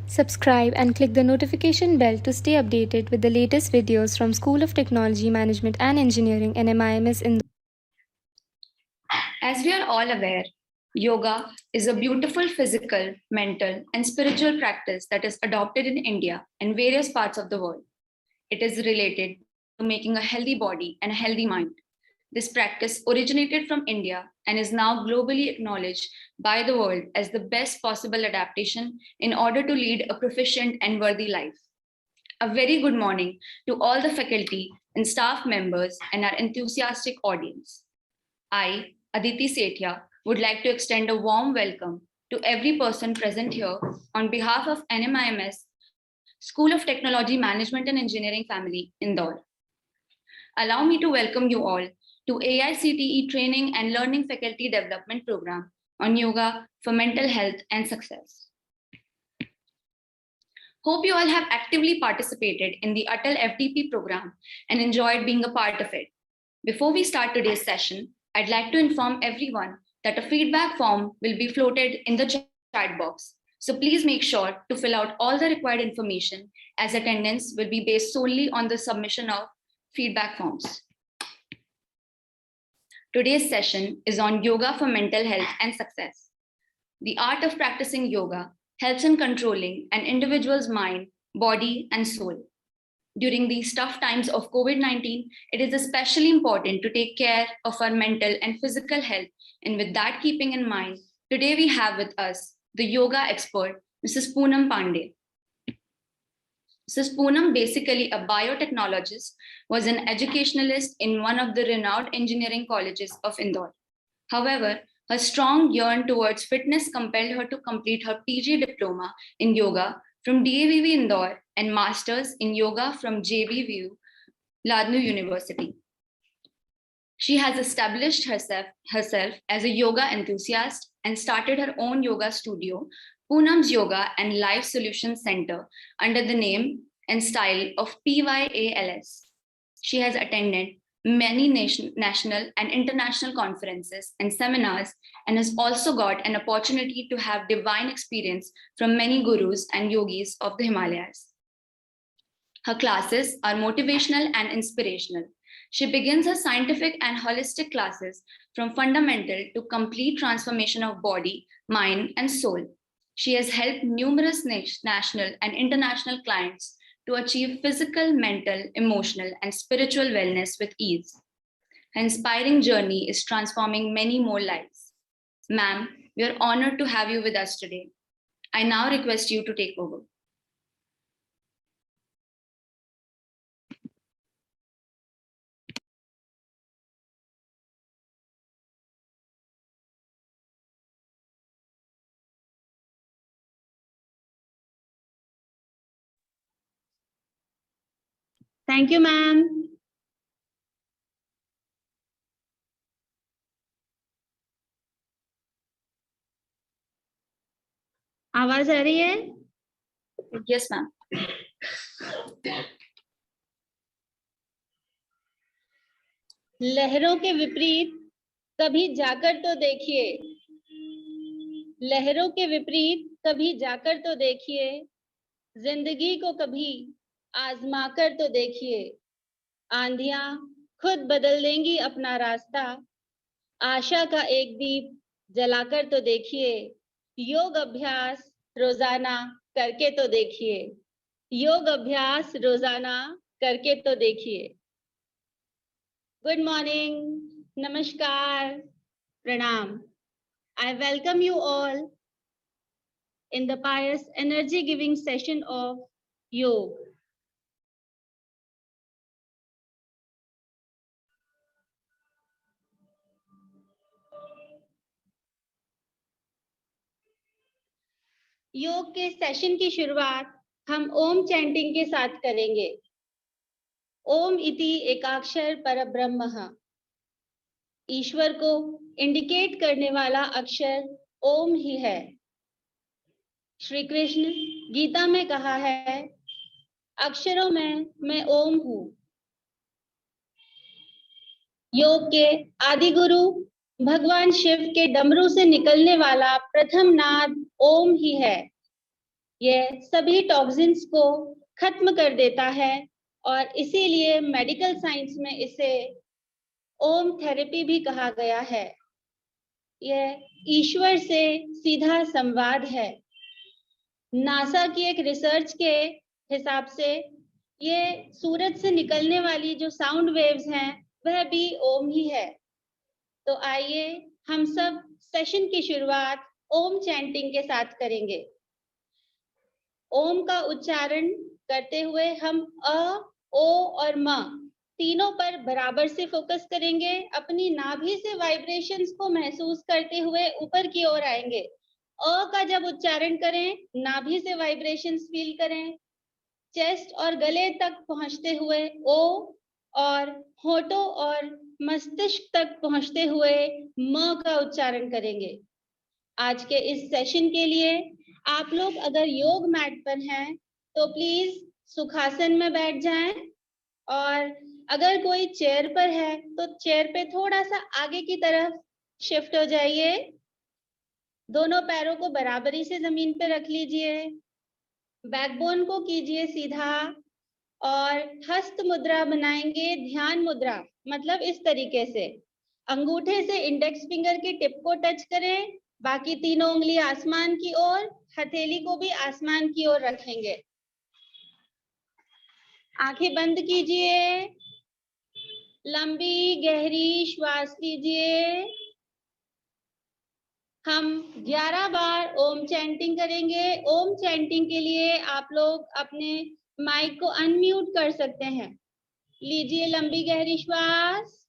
Subscribe and click the notification bell to stay updated with the latest videos from School of Technology, Management and Engineering NMIMS Indore. As we are all aware, yoga is a beautiful physical, mental, and spiritual practice that is adopted in India and various parts of the world. It is related to making a healthy body and a healthy mind. This practice originated from India and is now globally acknowledged by the world as the best possible adaptation in order to lead a proficient and worthy life. A very good morning to all the faculty and staff members and our enthusiastic audience. I, Aditi Sethia, would like to extend a warm welcome to every person present here on behalf of NMIMS School of Technology, Management and Engineering family, Indore. Allow me to welcome you all to AICTE Training and Learning Faculty Development Program on Yoga for Mental Health and Success. Hope you all have actively participated in the Atal FDP program and enjoyed being a part of it. Before we start today's session, I'd like to inform everyone that a feedback form will be floated in the chat box. So please make sure to fill out all the required information, as attendance will be based solely on the submission of feedback forms. Today's session is on yoga for mental health and success. The art of practicing yoga helps in controlling an individual's mind, body, and soul. During these tough times of COVID-19, it is especially important to take care of our mental and physical health. And with that keeping in mind, today we have with us the yoga expert, Mrs. Poonam Pandey. Mrs. Poonam, basically a biotechnologist, was an educationalist in one of the renowned engineering colleges of Indore. However, her strong yearn towards fitness compelled her to complete her PG diploma in yoga from DAVV Indore and Masters in Yoga from JBVU, Ladnu University. She has established herself as a yoga enthusiast and started her own yoga studio, Poonam's Yoga and Life Solutions Center, under the name and style of PYALS. She has attended many national and international conferences and seminars and has also got an opportunity to have divine experience from many gurus and yogis of the Himalayas. Her classes are motivational and inspirational. She begins her scientific and holistic classes from fundamental to complete transformation of body, mind, and soul. She has helped numerous national and international clients to achieve physical, mental, emotional, and spiritual wellness with ease. Her inspiring journey is transforming many more lives. Ma'am, we are honored to have you with us today. I now request you to take over. Thank you, ma'am. आवाज आ रही है? Yes, ma'am. लहरों के विपरीत कभी जाकर तो देखिए, लहरों के विपरीत कभी जाकर तो देखिए, जिंदगी को कभी आजमाकर तो देखिए, आंधियां खुद बदल देंगी अपना रास्ता, आशा का एक दीप जलाकर तो देखिए, योग अभ्यास रोजाना करके तो देखिए, योग अभ्यास रोजाना करके तो देखिए। Good morning, namaskar, pranam. I welcome you all in the pious energy giving session of yoga. योग के सेशन की शुरुआत हम ओम चैंटिंग के साथ करेंगे। ओम इति एकाक्षर परब्रह्म। ईश्वर को इंडिकेट करने वाला अक्षर ओम ही है। श्री कृष्ण गीता में कहा है, अक्षरों में मैं ओम हूं। योग के आदि गुरु भगवान शिव के डमरू से निकलने वाला प्रथम नाद ओम ही है। यह सभी टॉक्सिन्स को खत्म कर देता है और इसीलिए मेडिकल साइंस में इसे ओम थेरेपी भी कहा गया है। यह ईश्वर से सीधा संवाद है। नासा की एक रिसर्च के हिसाब से ये सूरज से निकलने वाली जो साउंड वेव्स हैं वह भी ओम ही है। तो आइए हम सब सेशन की शुरुआत ओम चैंटिंग के साथ करेंगे। ओम का उच्चारण करते हुए हम अ, ओ और म तीनों पर बराबर से फोकस करेंगे। अपनी नाभि से वाइब्रेशंस को महसूस करते हुए ऊपर की ओर आएंगे। अ का जब उच्चारण करें, नाभि से वाइब्रेशंस फील करें, चेस्ट और गले तक पहुंचते हुए ओ, और होठों और मस्तिष्क तक पहुंचते हुए म का उच्चारण करेंगे। आज के इस सेशन के लिए आप लोग अगर योग मैट पर हैं तो प्लीज सुखासन में बैठ जाएं, और अगर कोई चेयर पर है तो चेयर पे थोड़ा सा आगे की तरफ शिफ्ट हो जाइए। दोनों पैरों को बराबरी से जमीन पे रख लीजिए, बैकबोन को कीजिए सीधा और हस्त मुद्रा बनाएंगे, ध्यान मुद्रा। मतलब इस तरीके से अंगूठे से इंडेक्स फिंगर की टिप को टच करें, बाकी तीनों उंगली आसमान की ओर, हथेली को भी आसमान की ओर रखेंगे। आंखें बंद कीजिए, लंबी गहरी श्वास लीजिए। हम 11 बार ओम चैंटिंग करेंगे। ओम चैंटिंग के लिए आप लोग अपने माइक को अनम्यूट कर सकते हैं। लीजिए लंबी गहरी श्वास।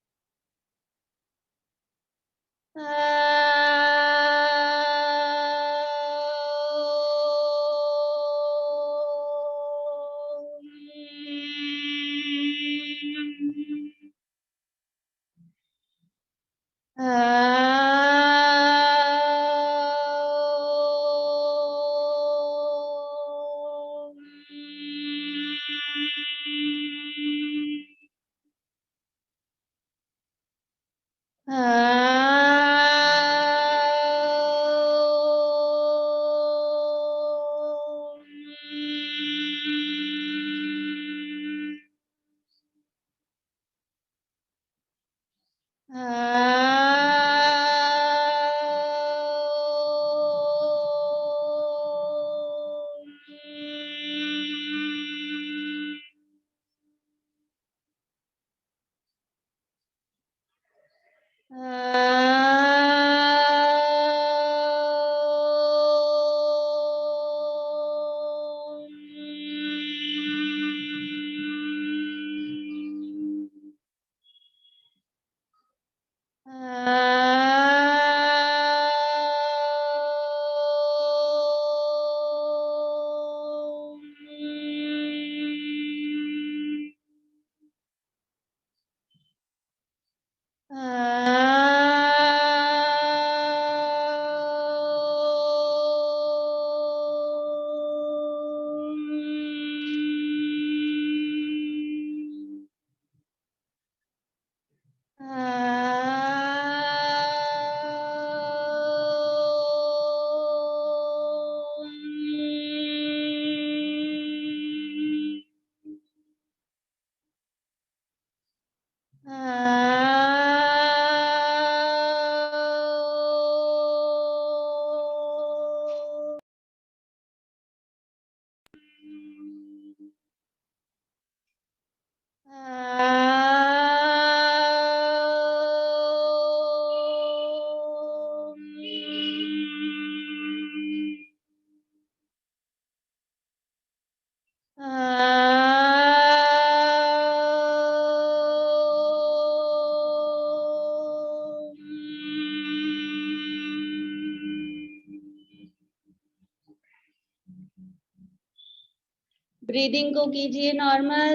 ब्रीदिंग को कीजिए नॉर्मल।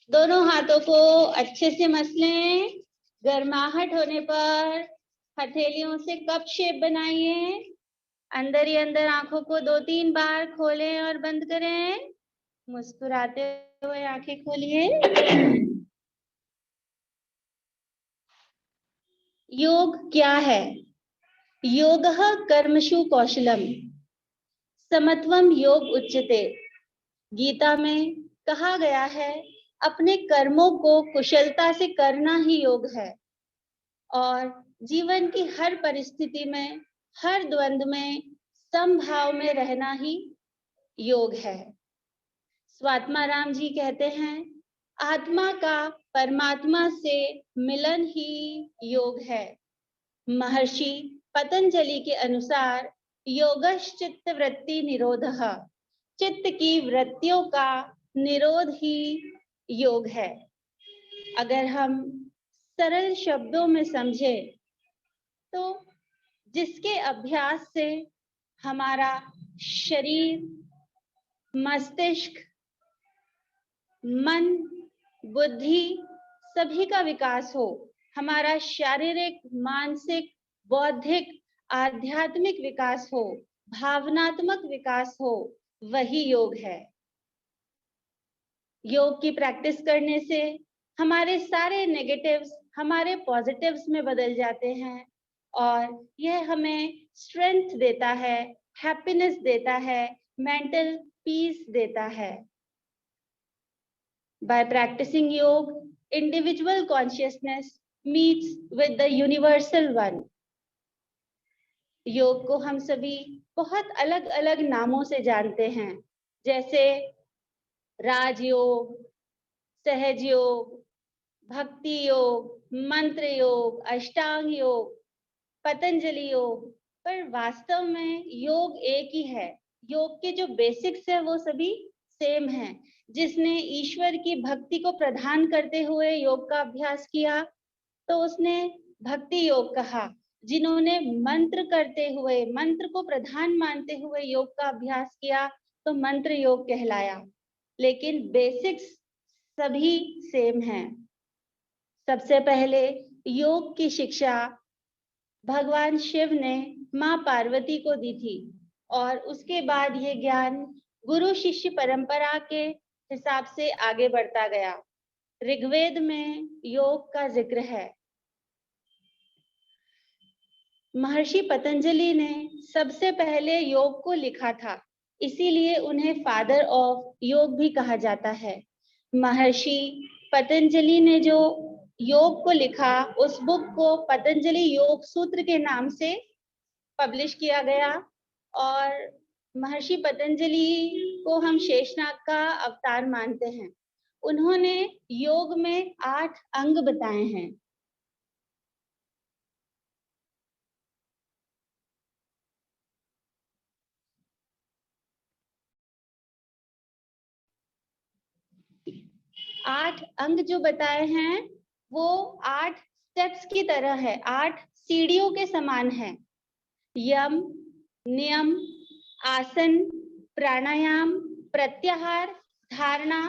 दोनों हाथों को अच्छे से मसलें। गर्माहट होने पर हथेलियों से कप शेप बनाइए। अंदर ही अंदर आंखों को 2-3 बार खोलें और बंद करें। मुस्कुराते हुए आंखें खोलिए। योग क्या है? योगः कर्मसु कौशलम। समत्वम योग उच्यते। गीता में कहा गया है अपने कर्मों को कुशलता से करना ही योग है और जीवन की हर परिस्थिति में, हर द्वंद्व में समभाव में रहना ही योग है। स्वात्माराम जी कहते हैं आत्मा का परमात्मा से मिलन ही योग है। महर्षि पतंजलि के अनुसार योगश्चित्त वृत्ति निरोधः, चित्त की वृत्तियों का निरोध ही योग है। अगर हम सरल शब्दों में समझें तो जिसके अभ्यास से हमारा शरीर, मस्तिष्क, मन, बुद्धि सभी का विकास हो, हमारा शारीरिक, मानसिक, बौद्धिक, आध्यात्मिक विकास हो, भावनात्मक विकास हो, वही योग है। योग की प्रैक्टिस करने से हमारे सारे नेगेटिव्स हमारे पॉजिटिव्स में बदल जाते हैं और यह हमें स्ट्रेंथ देता है, हैप्पीनेस देता है, मेंटल पीस देता है। By practicing yoga, individual consciousness meets with the universal one. योग को हम सभी बहुत अलग अलग नामों से जानते हैं, जैसे राजयोग, सहज योग, भक्ति योग, मंत्र योग, अष्टांग योग, पतंजलि योग, पर वास्तव में योग एक ही है। योग के जो बेसिक्स है वो सभी सेम हैं। जिसने ईश्वर की भक्ति को प्रधान करते हुए योग का अभ्यास किया तो उसने भक्ति योग कहा। जिन्होंने मंत्र करते हुए, मंत्र को प्रधान मानते हुए योग का अभ्यास किया तो मंत्र योग कहलाया। लेकिन बेसिक्स सभी सेम हैं। सबसे पहले योग की शिक्षा भगवान शिव ने माँ पार्वती को दी थी और उसके बाद ये ज्ञान गुरु शिष्य परंपरा के हिसाब से आगे बढ़ता गया। ऋग्वेद में योग का जिक्र है। महर्षि पतंजलि ने सबसे पहले योग को लिखा था, इसीलिए उन्हें फादर ऑफ योग भी कहा जाता है। महर्षि पतंजलि ने जो योग को लिखा, उस बुक को पतंजलि योग सूत्र के नाम से पब्लिश किया गया और महर्षि पतंजलि को हम शेषनाग का अवतार मानते हैं। उन्होंने योग में 8 अंग बताए हैं। आठ अंग जो बताए हैं वो 8 स्टेप्स की तरह है, 8 सीढ़ियों के समान है। यम, नियम, आसन, प्राणायाम, प्रत्याहार, धारणा,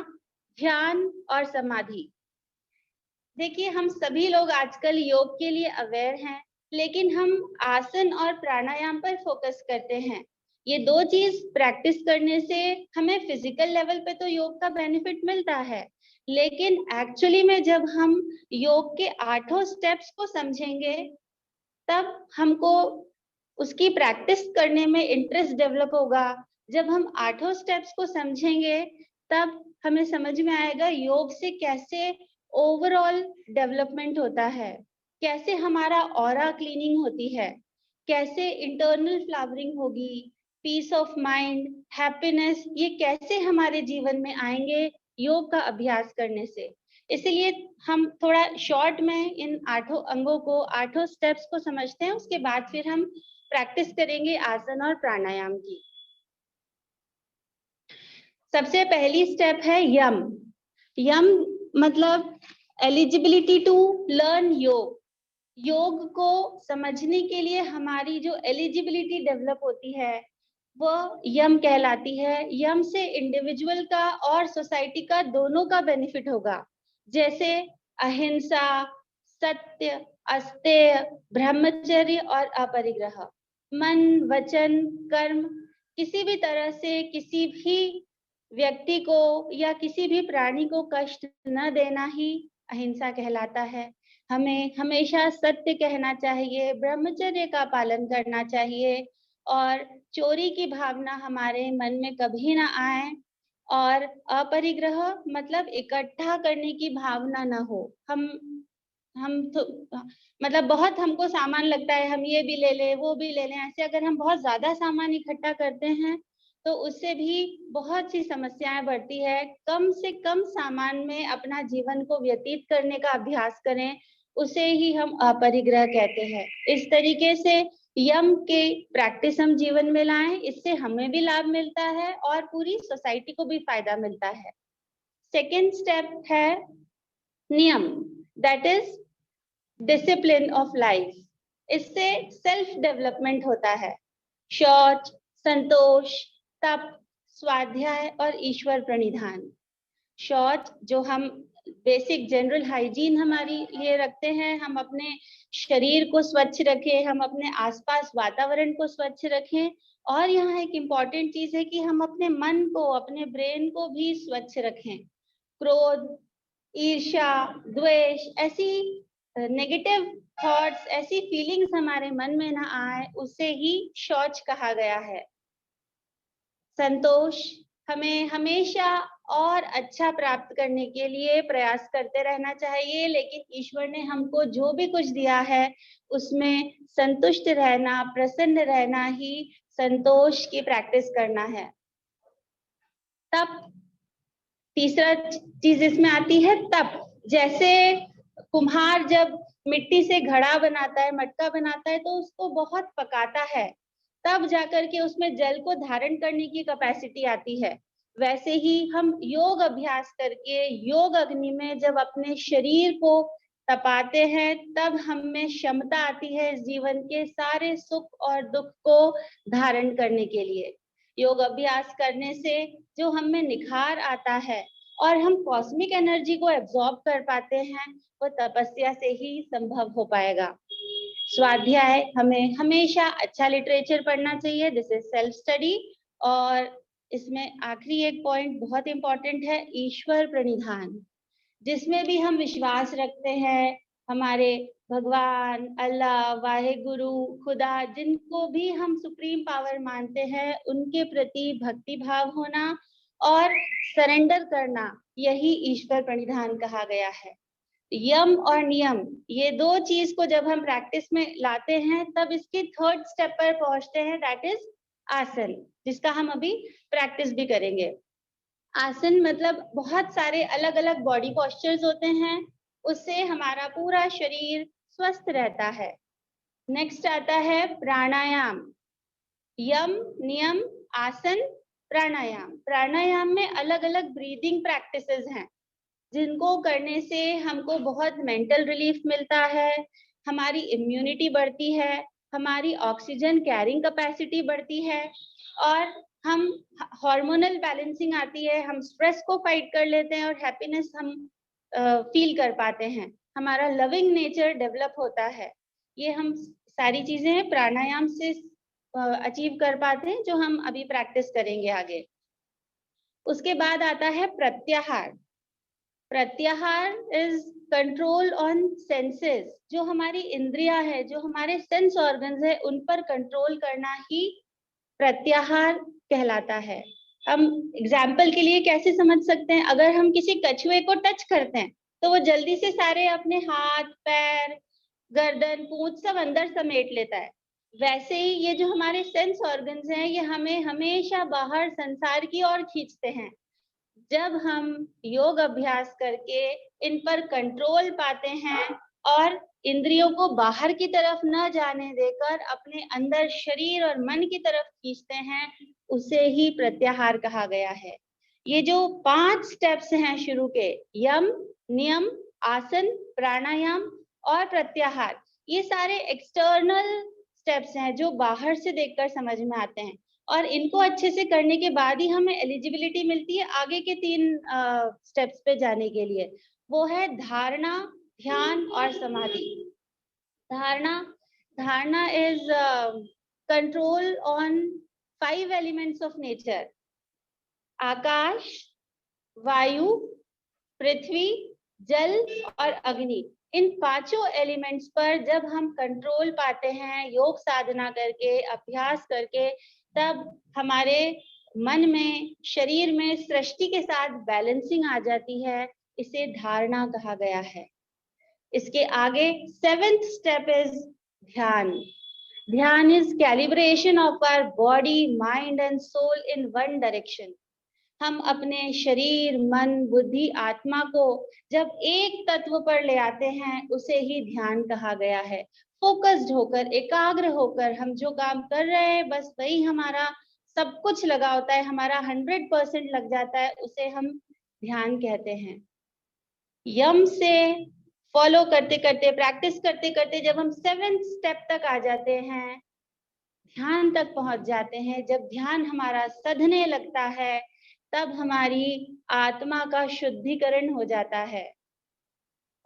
ध्यान और समाधि। देखिए, हम सभी लोग आजकल योग के लिए अवेयर हैं, लेकिन हम आसन और प्राणायाम पर फोकस करते हैं। ये दो चीज प्रैक्टिस करने से हमें फिजिकल लेवल पे तो योग का बेनिफिट मिलता है, लेकिन एक्चुअली में जब हम योग के 8 स्टेप्स को समझेंगे तब हमको उसकी प्रैक्टिस करने में इंटरेस्ट डेवलप होगा। जब हम 8 स्टेप्स को समझेंगे तब हमें समझ में आएगा योग से कैसे ओवरऑल डेवलपमेंट होता है, कैसे हमारा ऑरा क्लीनिंग होती है, कैसे इंटरनल फ्लावरिंग होगी, पीस ऑफ माइंड, हैप्पीनेस, ये कैसे हमारे जीवन में आएंगे योग का अभ्यास करने से। इसलिए हम थोड़ा शॉर्ट में इन 8 अंगों को, 8 स्टेप्स को समझते हैं, उसके बाद फिर हम प्रैक्टिस करेंगे आसन और प्राणायाम की। सबसे पहली स्टेप है यम। यम मतलब एलिजिबिलिटी टू लर्न योग। योग को समझने के लिए हमारी जो एलिजिबिलिटी डेवलप होती है वो यम कहलाती है। यम से इंडिविजुअल का और सोसाइटी का दोनों का बेनिफिट होगा, जैसे अहिंसा, सत्य, अस्तेय, ब्रह्मचर्य और अपरिग्रह। मन, वचन, कर्म, किसी भी तरह से किसी भी व्यक्ति को या किसी भी प्राणी को कष्ट न देना ही अहिंसा कहलाता है। हमें हमेशा सत्य कहना चाहिए, ब्रह्मचर्य का पालन करना चाहिए, और चोरी की भावना हमारे मन में कभी ना आए, और अपरिग्रह मतलब इकट्ठा करने की भावना ना हो। हम तो मतलब बहुत हमको सामान लगता है, हम ये भी ले लें, वो भी ले लें, ऐसे अगर हम बहुत ज़्यादा सामान इकट्ठा करते हैं, तो उससे भी बहुत सी समस्याएँ बढ़ती है। कम से कम सामान में अपना जीवन को व्यतीत करने का अभ्यास करें, उसे ही हम अपरिग्रह कहते हैं। इस तरीके से यम के प्रैक्टिस हम जीवन में लाएँ, इससे हमें भी लाभ मिलता है और पूरी सोसाइटी को भी फ़ायदा मिलता है। सेकंड स्टेप है नियम, that is discipline of life. इससे सेल्फ डेवलपमेंट होता है। शौच, संतोष, तप, स्वाध्याय और ईश्वर प्रणिधान। शौच जो हम बेसिक जनरल हाइजीन हमारी लिए रखते हैं, हम अपने शरीर को स्वच्छ रखें, हम अपने आसपास वातावरण को स्वच्छ रखें, और यहाँ एक इम्पॉर्टेंट चीज है कि हम अपने मन को, अपने ब्रेन को भी स्वच्छ रखें। क्रोध, ईर्ष्या, द्वेष, ऐसी नेगेटिव थॉट्स, ऐसी फीलिंग्स हमारे मन में ना आए, उसे ही शौच कहा गया है। संतोष, हमें हमेशा और अच्छा प्राप्त करने के लिए प्रयास करते रहना चाहिए, लेकिन ईश्वर ने हमको जो भी कुछ दिया है उसमें संतुष्ट रहना, प्रसन्न रहना ही संतोष की प्रैक्टिस करना है। तप, तीसरा चीज इसमें आती है तप। जैसे कुम्हार जब मिट्टी से घड़ा बनाता है, मटका बनाता है, तो उसको बहुत पकाता है, तब जाकर के उसमें जल को धारण करने की कैपेसिटी आती है। वैसे ही हम योग अभ्यास करके योग अग्नि में जब अपने शरीर को तपाते हैं, तब हम में क्षमता आती है जीवन के सारे सुख और दुख को धारण करने के लिए। योग अभ्यास करने से जो हम में निखार आता है और हम कॉस्मिक एनर्जी को एब्जॉर्ब कर पाते हैं, वो तपस्या से ही संभव हो पाएगा। स्वाध्याय, हमें हमेशा अच्छा लिटरेचर पढ़ना चाहिए, दिस इज सेल्फ स्टडी। और इसमें आखिरी एक पॉइंट बहुत इंपॉर्टेंट है, ईश्वर प्रणिधान। जिसमें भी हम विश्वास रखते हैं, हमारे भगवान, अल्लाह, वाहेगुरु, खुदा, जिनको भी हम सुप्रीम पावर मानते हैं, उनके प्रति भक्ति भाव होना और सरेंडर करना, यही ईश्वर प्रणिधान कहा गया है। यम और नियम, ये दो चीज को जब हम प्रैक्टिस में लाते हैं, तब इसके थर्ड स्टेप पर पहुंचते हैं, दैट इज आसन, जिसका हम अभी प्रैक्टिस भी करेंगे। आसन मतलब बहुत सारे अलग अलग बॉडी पोस्चर्स होते हैं, उससे हमारा पूरा शरीर स्वस्थ रहता है। नेक्स्ट आता है प्राणायाम। यम, नियम, आसन, प्राणायाम। प्राणायाम में अलग अलग ब्रीदिंग प्रैक्टिसेस हैं, जिनको करने से हमको बहुत मेंटल रिलीफ मिलता है, हमारी इम्यूनिटी बढ़ती है, हमारी ऑक्सीजन कैरिंग कैपेसिटी बढ़ती है, और हम हार्मोनल बैलेंसिंग आती है, हम स्ट्रेस को फाइट कर लेते हैं और हैप्पीनेस हम फील कर पाते हैं, हमारा लविंग नेचर डेवलप होता है। ये हम सारी चीजें प्राणायाम से अचीव कर पाते हैं, जो हम अभी प्रैक्टिस करेंगे आगे। उसके बाद आता है प्रत्याहार। प्रत्याहार इज कंट्रोल ऑन सेंसेस। जो हमारी इंद्रियां है, जो हमारे सेंस ऑर्गन्स है, उन पर कंट्रोल करना ही प्रत्याहार कहलाता है। हम एग्जाम्पल के लिए कैसे समझ सकते हैं, अगर हम किसी कछुए को टच करते हैं, तो वो जल्दी से सारे अपने हाथ, पैर, गर्दन, पूंछ सब अंदर समेट लेता है। वैसे ही ये जो हमारे सेंस ऑर्गन्स हैं, ये हमें हमेशा बाहर संसार की ओर खींचते हैं। जब हम योग अभ्यास करके इन पर कंट्रोल पाते हैं और इंद्रियों को बाहर की तरफ न जाने देकर अपने अंदर शरीर और मन की तरफ खींचते हैं, उसे ही प्रत्याहार कहा गया है। ये जो 5 स्टेप्स हैं शुरू के, यम, नियम, आसन, प्राणायाम और प्रत्याहार, ये सारे एक्सटर्नल स्टेप्स हैं जो बाहर से देखकर समझ में आते हैं, और इनको अच्छे से करने के बाद ही हमें एलिजिबिलिटी मिलती है आगे के 3 स्टेप्स पे जाने के लिए। वो है धारणा, ध्यान और समाधि। धारणा, धारणा is control on 5 elements of nature, आकाश, वायु, पृथ्वी, जल और अग्नि। इन पांचों एलिमेंट्स पर जब हम कंट्रोल पाते हैं योग साधना करके, अभ्यास करके, तब हमारे मन में, शरीर में सृष्टि के साथ बैलेंसिंग आ जाती है। इसे धारणा कहा गया है। इसके आगे 7th step is dhyan. Dhyan is calibration of our body, mind and soul in one direction. हम अपने शरीर, मन, बुद्धि, आत्मा को जब एक तत्व पर ले आते हैं, उसे ही ध्यान कहा गया है। फोकस्ड होकर, एकाग्र होकर हम जो काम कर रहे हैं, बस वही हमारा सब कुछ लगा होता है, हमारा 100% लग जाता है, उसे हम ध्यान कहते हैं। यम से फॉलो करते करते, प्रैक्टिस करते करते जब हम 7th स्टेप तक आ जाते हैं, ध्यान तक पहुंच जाते हैं, जब ध्यान हमारा सधने लगता है, तब हमारी आत्मा का शुद्धिकरण हो जाता है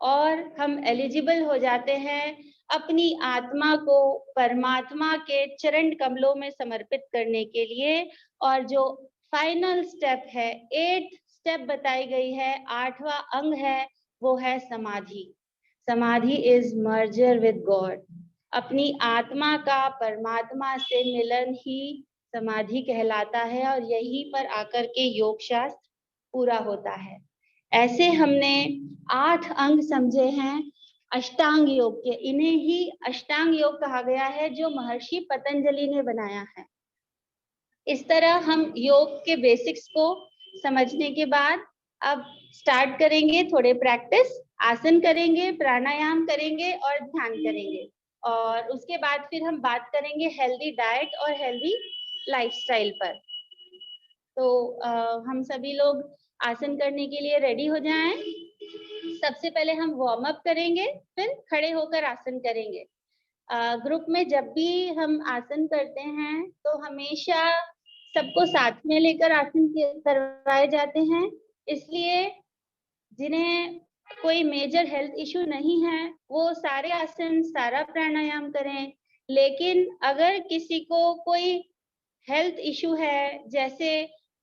और हम एलिजिबल हो जाते हैं अपनी आत्मा को परमात्मा के चरण कमलों में समर्पित करने के लिए। और जो फाइनल स्टेप है, 8th स्टेप बताई गई है, 8वां अंग है, वो है समाधि। समाधि इज मर्जर विद गॉड। अपनी आत्मा का परमात्मा से मिलन ही समाधि कहलाता है और यहीं पर आकर के योग शास्त्र पूरा होता है। ऐसे हमने 8 अंग समझे हैं अष्टांग योग के। इन्हें ही अष्टांग योग कहा गया है, जो महर्षि पतंजलि ने बनाया है। इस तरह हम योग के बेसिक्स को समझने के बाद अब स्टार्ट करेंगे थोड़े प्रैक्टिस। आसन करेंगे, प्राणायाम करेंगे और ध्यान करेंगे, और उसके बाद फिर हम बात करेंगे हेल्दी डाइट और हेल्दी लाइफस्टाइल पर। तो हम सभी लोग आसन करने के लिए रेडी हो जाएं। सबसे पहले हम वार्म अप करेंगे, फिर खड़े होकर आसन करेंगे। ग्रुप में जब भी हम आसन करते हैं तो हमेशा सबको साथ में लेकर आसन करवाए जाते हैं, इसलिए जिन्हें कोई मेजर हेल्थ इशू नहीं है वो सारे आसन, सारा प्राणायाम करें। लेकिन अगर किसी को कोई हेल्थ इशू है, जैसे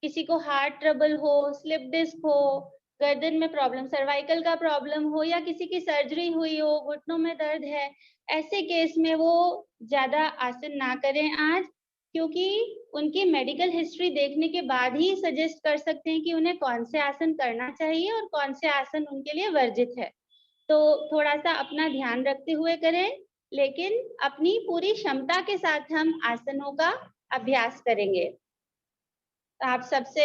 किसी को हार्ट ट्रबल हो, स्लिप डिस्क हो, गर्दन में प्रॉब्लम, सर्वाइकल का प्रॉब्लम हो, या किसी की सर्जरी हुई हो, घुटनों में दर्द है, ऐसे केस में वो ज्यादा आसन ना करें आज, क्योंकि उनकी मेडिकल हिस्ट्री देखने के बाद ही सजेस्ट कर सकते हैं कि उन्हें कौन से आसन करना चाहिए और कौन से आसन उनके लिए वर्जित है। तो थोड़ा सा अपना ध्यान रखते हुए करें, लेकिन अपनी पूरी क्षमता के साथ हम आसनों का अभ्यास करेंगे। तो आप सबसे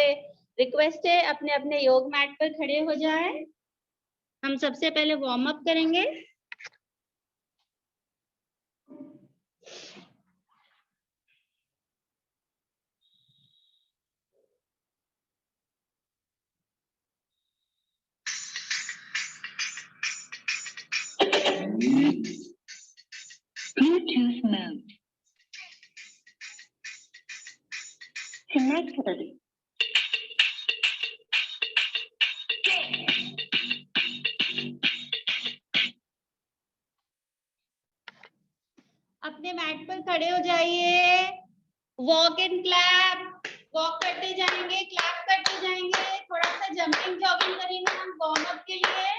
रिक्वेस्ट है अपने अपने योग मैट पर खड़े हो जाएं। हम सबसे पहले वार्म अप करेंगे। Bluetooth mode. Connected. अपने मैट पर खड़े हो जाइए। वॉक एंड क्लैप, वॉक करते जाएंगे, क्लैप करते जाएंगे, थोड़ा सा जंपिंग जॉगिंग करेंगे हम वार्म अप के लिए।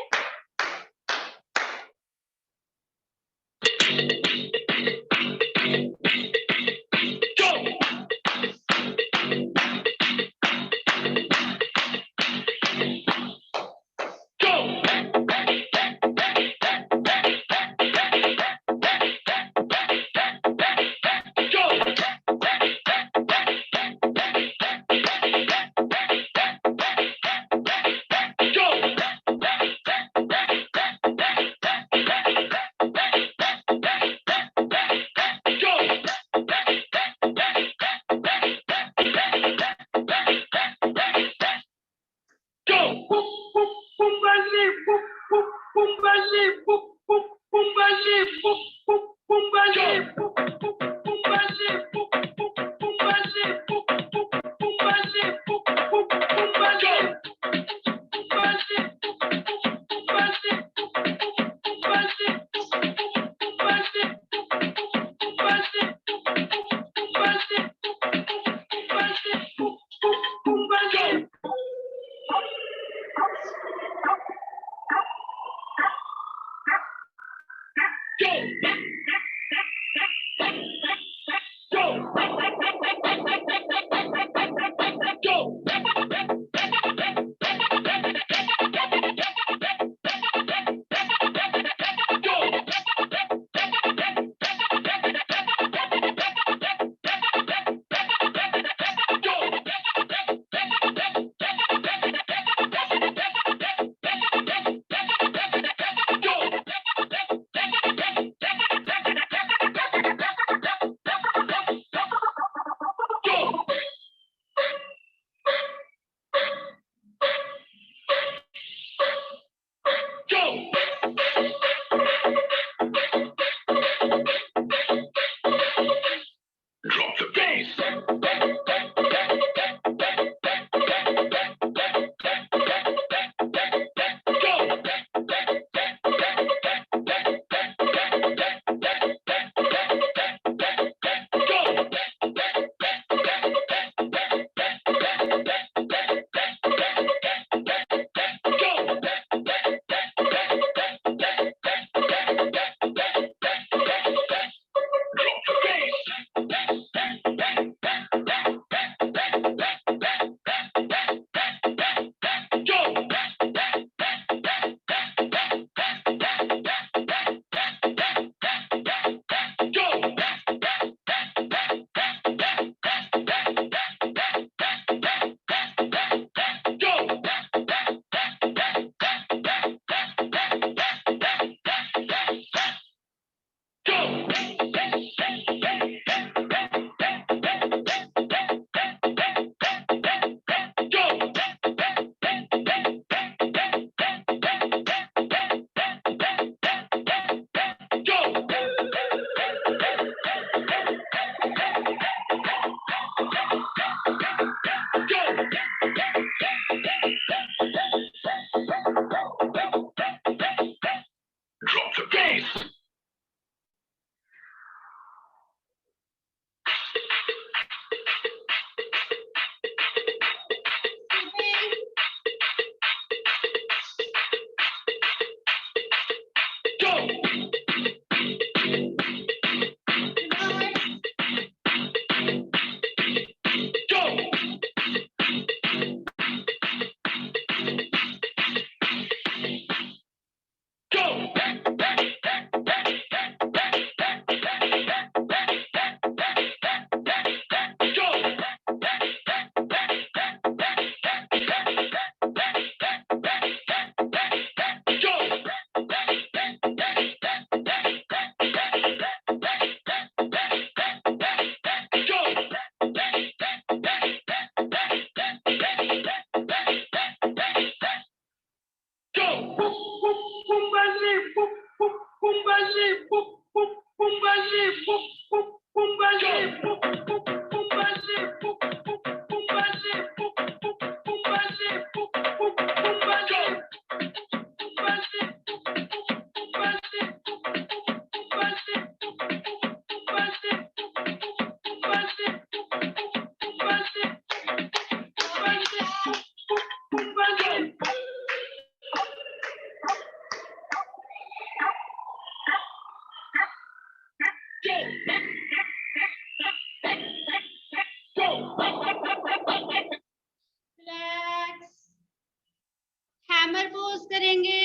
समर पोज करेंगे।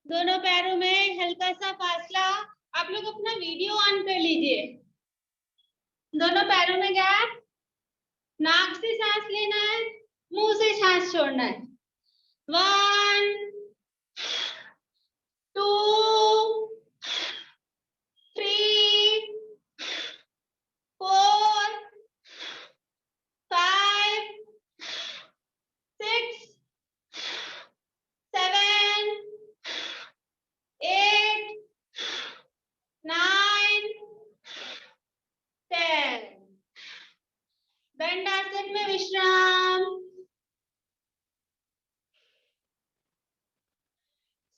दोनों पैरों में हल्का सा फासला। आप लोग अपना वीडियो ऑन कर लीजिए। दोनों पैरों में गैप। नाक से सांस लेना है, मुंह से सांस छोड़ना है। 1 2 3 4 5 6 7 8 9 10। दंडासन में विश्राम।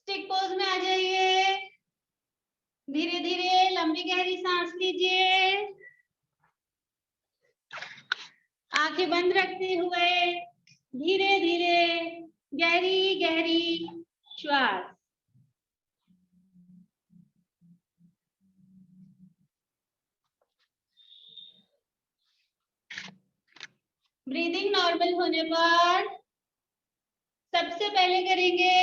स्टिक पोज में आ जाइए। धीरे धीरे लंबी गहरी सांस लीजिए। आंखें बंद रखते हुए धीरे धीरे गहरी गहरी श्वास। ब्रीदिंग नॉर्मल होने पर सबसे पहले करेंगे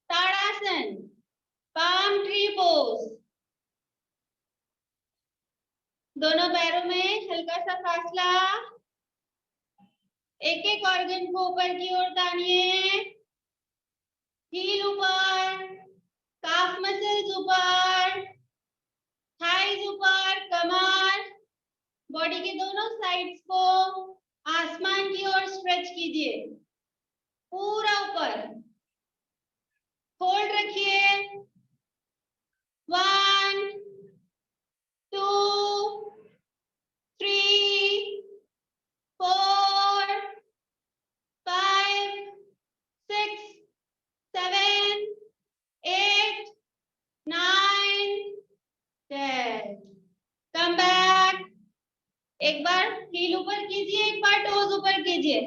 ताड़ासन, पाम ट्री पोज। दोनों पैरों में हल्का सा फासला। एक एक ऑर्गन को ऊपर की ओर तानिए। हील ऊपर, काफ मसल्स ऊपर, थाइज ऊपर, कमर, बॉडी के दोनों साइड्स को आसमान की ओर स्ट्रेच कीजिए, पूरा ऊपर। होल्ड रखिए। 1 2 3 4 5 6 7 8 9 10। Come back. एक बार हील ऊपर कीजिए, एक बार टोज ऊपर कीजिए,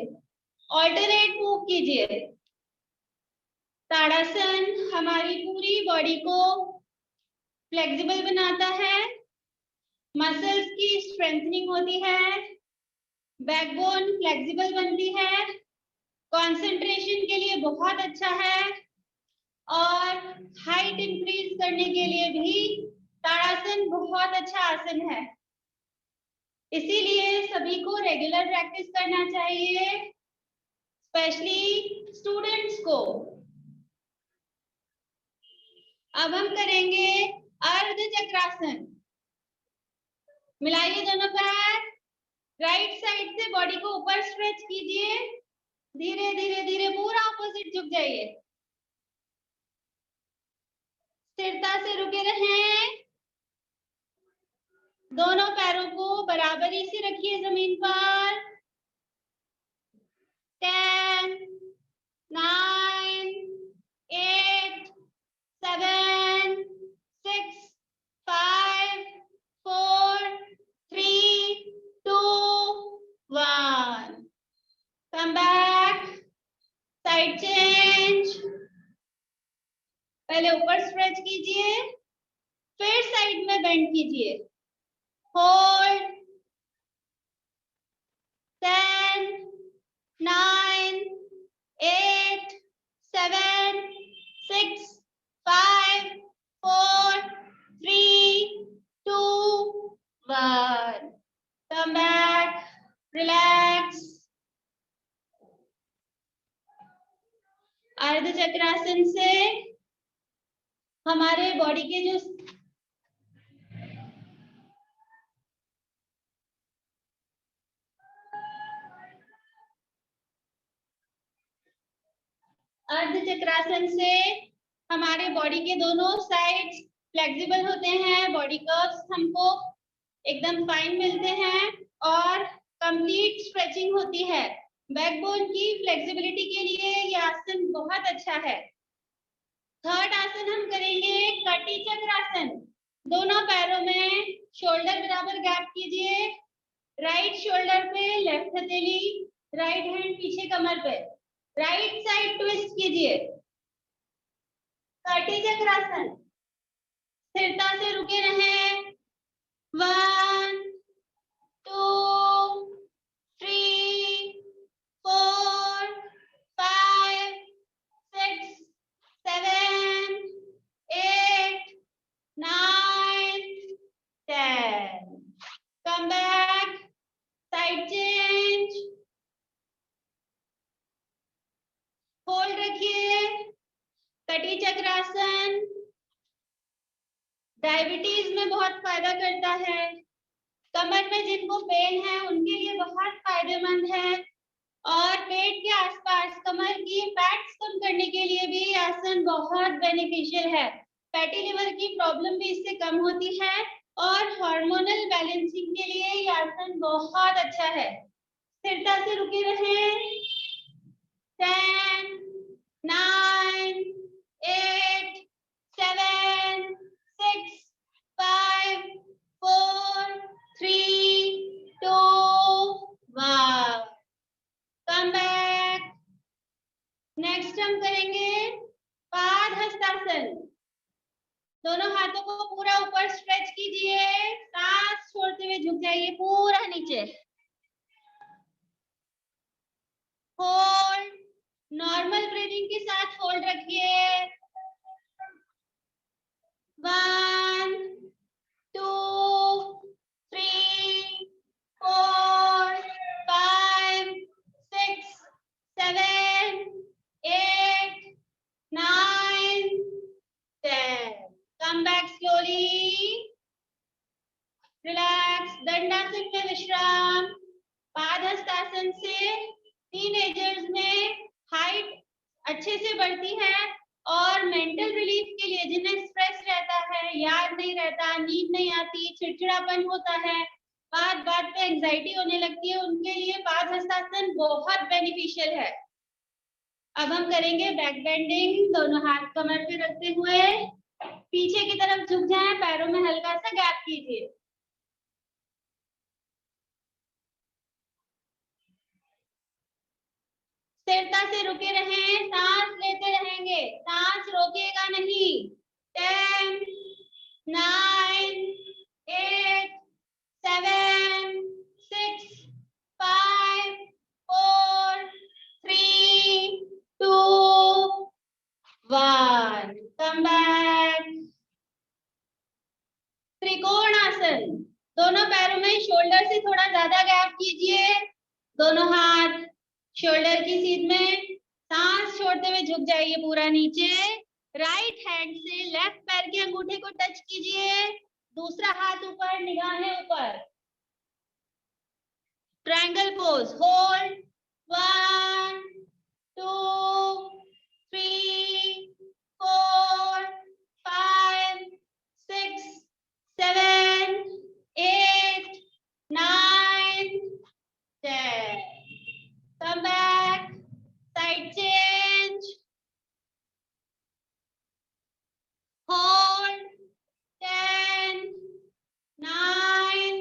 ऑल्टरनेट मूव कीजिए। ताड़ासन हमारी पूरी बॉडी को फ्लेक्सिबल बनाता है, मसल्स की स्ट्रेंथनिंग होती है, बैकबोन फ्लेक्सिबल बनती है, कंसंट्रेशन के लिए बहुत अच्छा है और हाइट इंक्रीज करने के लिए भी ताड़ासन बहुत अच्छा आसन है। इसीलिए सभी को रेगुलर प्रैक्टिस करना चाहिए, स्पेशली स्टूडेंट्स को। अब हम करेंगे अर्ध चक्रासन। मिलाइए दोनों पैर। राइट साइड से बॉडी को ऊपर स्ट्रेच कीजिए। धीरे धीरे धीरे पूरा ऑपोजिट झुक जाइए। स्थिरता से रुके रहें। दोनों पैरों को बराबरी से रखिए जमीन पर। 10 9 8 7 6 5 4 3 2 1। Come back. Side change. पहले ऊपर स्ट्रेच कीजिए, फिर साइड में बेंड कीजिए। होल्ड। 10 9 8 7 6 5 4 3 2 1। Come back. रिलैक्स। अर्ध चक्रासन से हमारे बॉडी के जो अर्ध चक्रासन से हमारे बॉडी के दोनों साइड्स फ्लेक्सिबल होते हैं, बॉडी कर्व्स हमको एकदम फाइन मिलते हैं और कंप्लीट स्ट्रेचिंग होती है। बैकबोन की फ्लेक्सिबिलिटी के लिए ये आसन बहुत अच्छा है। थर्ड आसन हम करेंगे कटी चक्रासन। दोनों पैरों में शोल्डर बराबर गैप कीजिए। राइट शोल्डर पे लेफ्ट हथेली, राइट हैंड पीछे कमर पे, राइट साइड ट्विस्ट कीजिए। कटी चक्रासन। स्थिरता से रुके रहें। 1 2 3 4 कटी चक्रासन डायबिटीज में बहुत फायदा करता है। कमर में जिनको पेन है उनके लिए बहुत फायदेमंद है। और पेट के आसपास कमर की फैट्स कम करने के लिए भी ये आसन बहुत बेनिफिशियल है। फैटी लिवर की प्रॉब्लम भी इससे कम होती है और हार्मोनल बैलेंसिंग के लिए ये आसन बहुत अच्छा है। स्थिरता से रुके रहें। 10, 9, 8, 7, 6, 5, 4, 3, 2, 1। Come back. नेक्स्ट हम करेंगे पाद हस्तासन। दोनों हाथों को पूरा ऊपर स्ट्रेच कीजिए, सांस छोड़ते हुए झुक जाइए पूरा नीचे। होल्ड, नॉर्मल ब्रीदिंग के साथ होल्ड रखिए। 1, 2, 3, 4, 5, 6, 7, 8, 9, 10। Come back slowly. Relax. दंडासन में विश्राम। पादहस्तासन से टीनेजर्स में हाइट अच्छे से बढ़ती है और मेंटल रिलीफ के लिए, जिन्हें स्ट्रेस रहता है, याद नहीं रहता, नींद नहीं आती, चिड़चिड़ापन होता है, बात बात पे एंजाइटी होने लगती है, उनके लिए पादहस्तासन बहुत बेनिफिशियल है। अब हम करेंगे बैक बेंडिंग। दोनों हाथ कमर पे रखते हुए पीछे की तरफ झुक जाएं, पैरों में हल्का सा गैप कीजिए। स्थिरता से रुके रहें, सांस लेते रहेंगे, सांस रोकिएगा नहीं। 10, 9, 8, 7, 6, 5, 4, 3, 2, 1। Come back. त्रिकोणासन। दोनों पैरों में शोल्डर से थोड़ा ज्यादा गैप कीजिए। दोनों हाथ शोल्डर की सीध में, सांस छोड़ते हुए झुक जाइए पूरा नीचे। राइट हैंड से लेफ्ट पैर के अंगूठे को टच कीजिए, दूसरा हाथ ऊपर, निगाहें ऊपर। Triangle pose. Hold. 1, 2, 3, 4, 5, 6, 7, 8, 9, 10। Come back. Side change. Hold. 10, 9,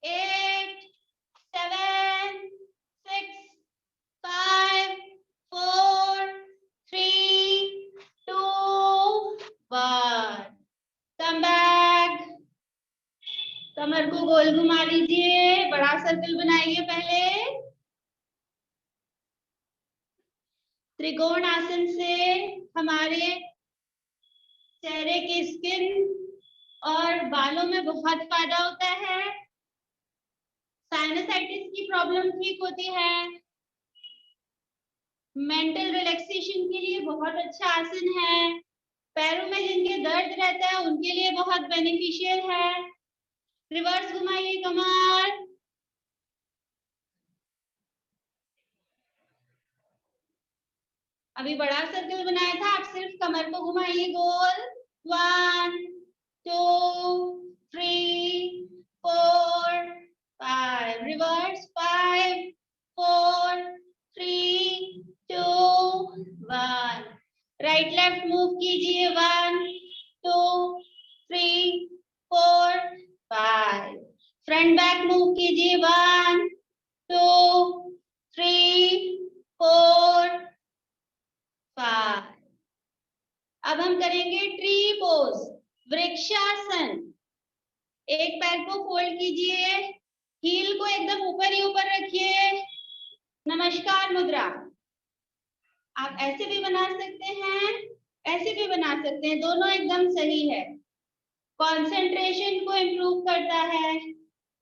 8, 7, 6, 5, 4, 3, 2, 1. Come back. कमर को गोल घुमा लीजिए, बड़ा सर्कल बनाइए पहले। त्रिकोण आसन से हमारे चेहरे की स्किन और बालों में बहुत फायदा होता है। साइनसाइटिस की प्रॉब्लम ठीक होती है। मेंटल रिलैक्सेशन के लिए बहुत अच्छा आसन है। पैरों में जिनके दर्द रहता है उनके लिए बहुत बेनिफिशियल है। रिवर्स घुमाइए कमर। अभी बड़ा सर्कल बनाया था, आप सिर्फ कमर को घुमाइए गोल। 1, 2, 3, 4, 5। रिवर्स। 5, 4, 3, 2, 1। राइट लेफ्ट मूव कीजिए। 1, 2, 3, 4, 5। फ्रंट बैक मूव कीजिए। 1, 2, 3, 4, 5। अब हम करेंगे ट्री पोज, वृक्षासन। एक पैर को फोल्ड कीजिए, हील को एकदम ऊपर ही ऊपर रखिए। नमस्कार मुद्रा। आप ऐसे भी बना सकते हैं, ऐसे भी बना सकते हैं, दोनों एकदम सही है। कंसंट्रेशन को इम्प्रूव करता है,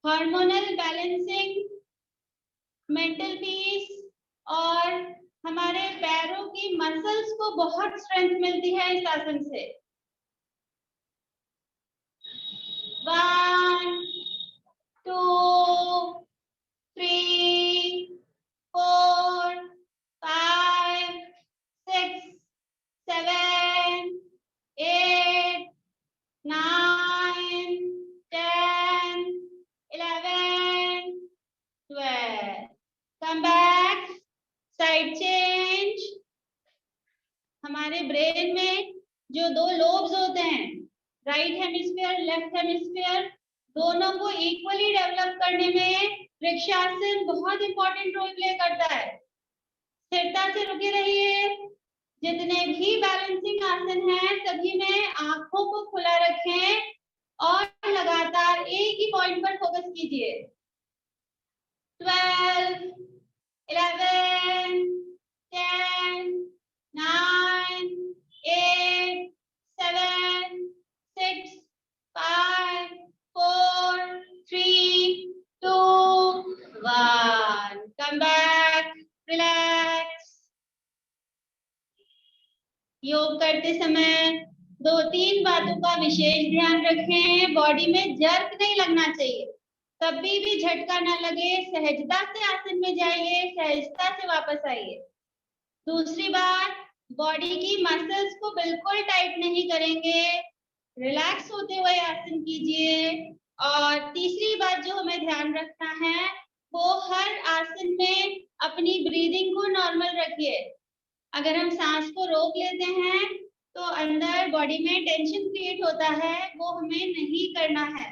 हार्मोनल बैलेंसिंग, मेंटल पीस और हमारे पैरों की मसल्स को बहुत स्ट्रेंथ मिलती है इस आसन से। 1 2 3 4 5 6 7 8 9 10 11 12 come back, साइड चेंज। हमारे ब्रेन में जो दो लोब्स होते हैं, राइट हेमिस्फीयर लेफ्ट हेमिस्फीयर, दोनों को इक्वली डेवलप करने में वृक्षासन बहुत इंपॉर्टेंट रोल प्ले करता है। स्थिरता से रुके रहिए। जितने भी बैलेंसिंग आसन हैं सभी में आंखों को खुला रखें और लगातार एक ही पॉइंट पर फोकस कीजिए। 12 11 10 9 8 7 6 5 4 3 2 1 come back, relax। योग करते समय 2-3 बातों का विशेष ध्यान रखें। बॉडी में जर्क नहीं लगना चाहिए, कभी भी झटका ना लगे। सहजता से आसन में जाइए, सहजता से वापस आइए। दूसरी बात, बॉडी की मसल्स को बिल्कुल टाइट नहीं करेंगे, रिलैक्स होते हुए आसन कीजिए। और तीसरी बात जो हमें ध्यान रखना है वो हर आसन में अपनी ब्रीदिंग को नॉर्मल रखिए। अगर हम सांस को रोक लेते हैं तो अंदर बॉडी में टेंशन क्रिएट होता है, वो हमें नहीं करना है।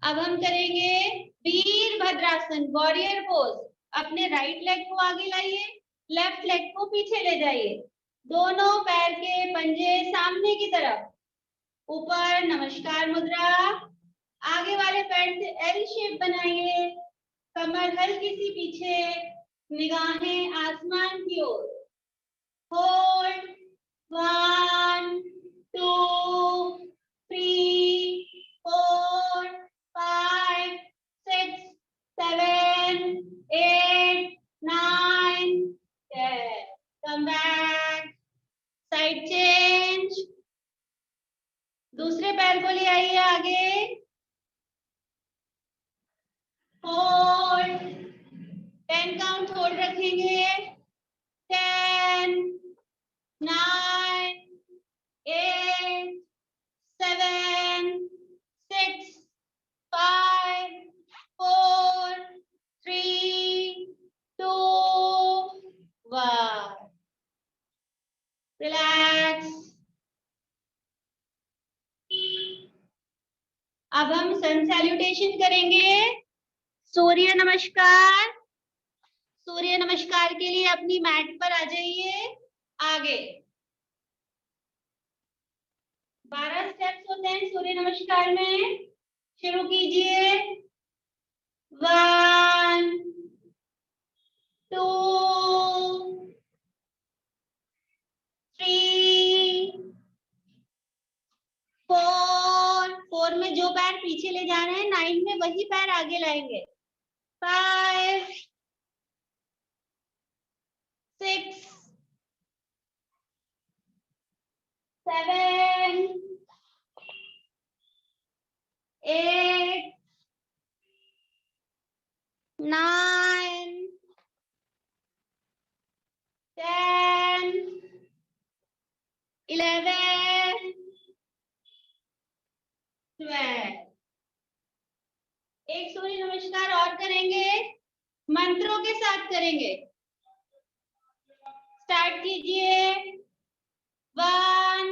अब हम करेंगे वीरभद्रासन, वॉरियर पोज। अपने राइट लेग को आगे लाइए, लेफ्ट लेग को पीछे ले जाइए। दोनों पैर के पंजे सामने की तरफ, ऊपर नमस्कार मुद्रा। आगे वाले पैर से एल शेप बनाइए, कमर हल्की सी पीछे, निगाहें आसमान की ओर। Hold 1 2 3 4 5 6 7 8 9 10 come back, side change. दूसरे पैर को ले आइए आगे, होल्ड 10 काउंट होल्ड रखेंगे। 10 9 8 7 6 5 4 3 2 1 रिलैक्स। अब हम सन सैल्यूटेशन करेंगे, सूर्य नमस्कार। सूर्य नमस्कार के लिए अपनी मैट पर आ जाइए। आगे 12 स्टेप्स होते हैं सूर्य नमस्कार में। शुरू कीजिए। 1 2 3 4 में जो पैर पीछे ले जा रहे हैं 9 में वही पैर आगे लाएंगे। 5 6 7 8 9 10 11 12। एक सूर्य नमस्कार और करेंगे, मंत्रों के साथ करेंगे। स्टार्ट कीजिए। 1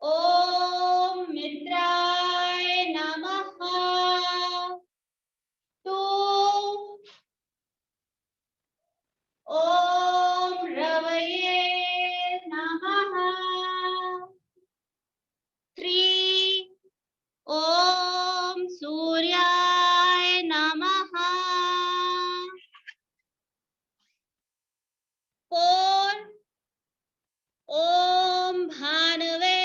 ओम मित्राय नमः। 2 ओम रवये नमः। 3 ओम सूर्याय नमः। 4 ओम भानवे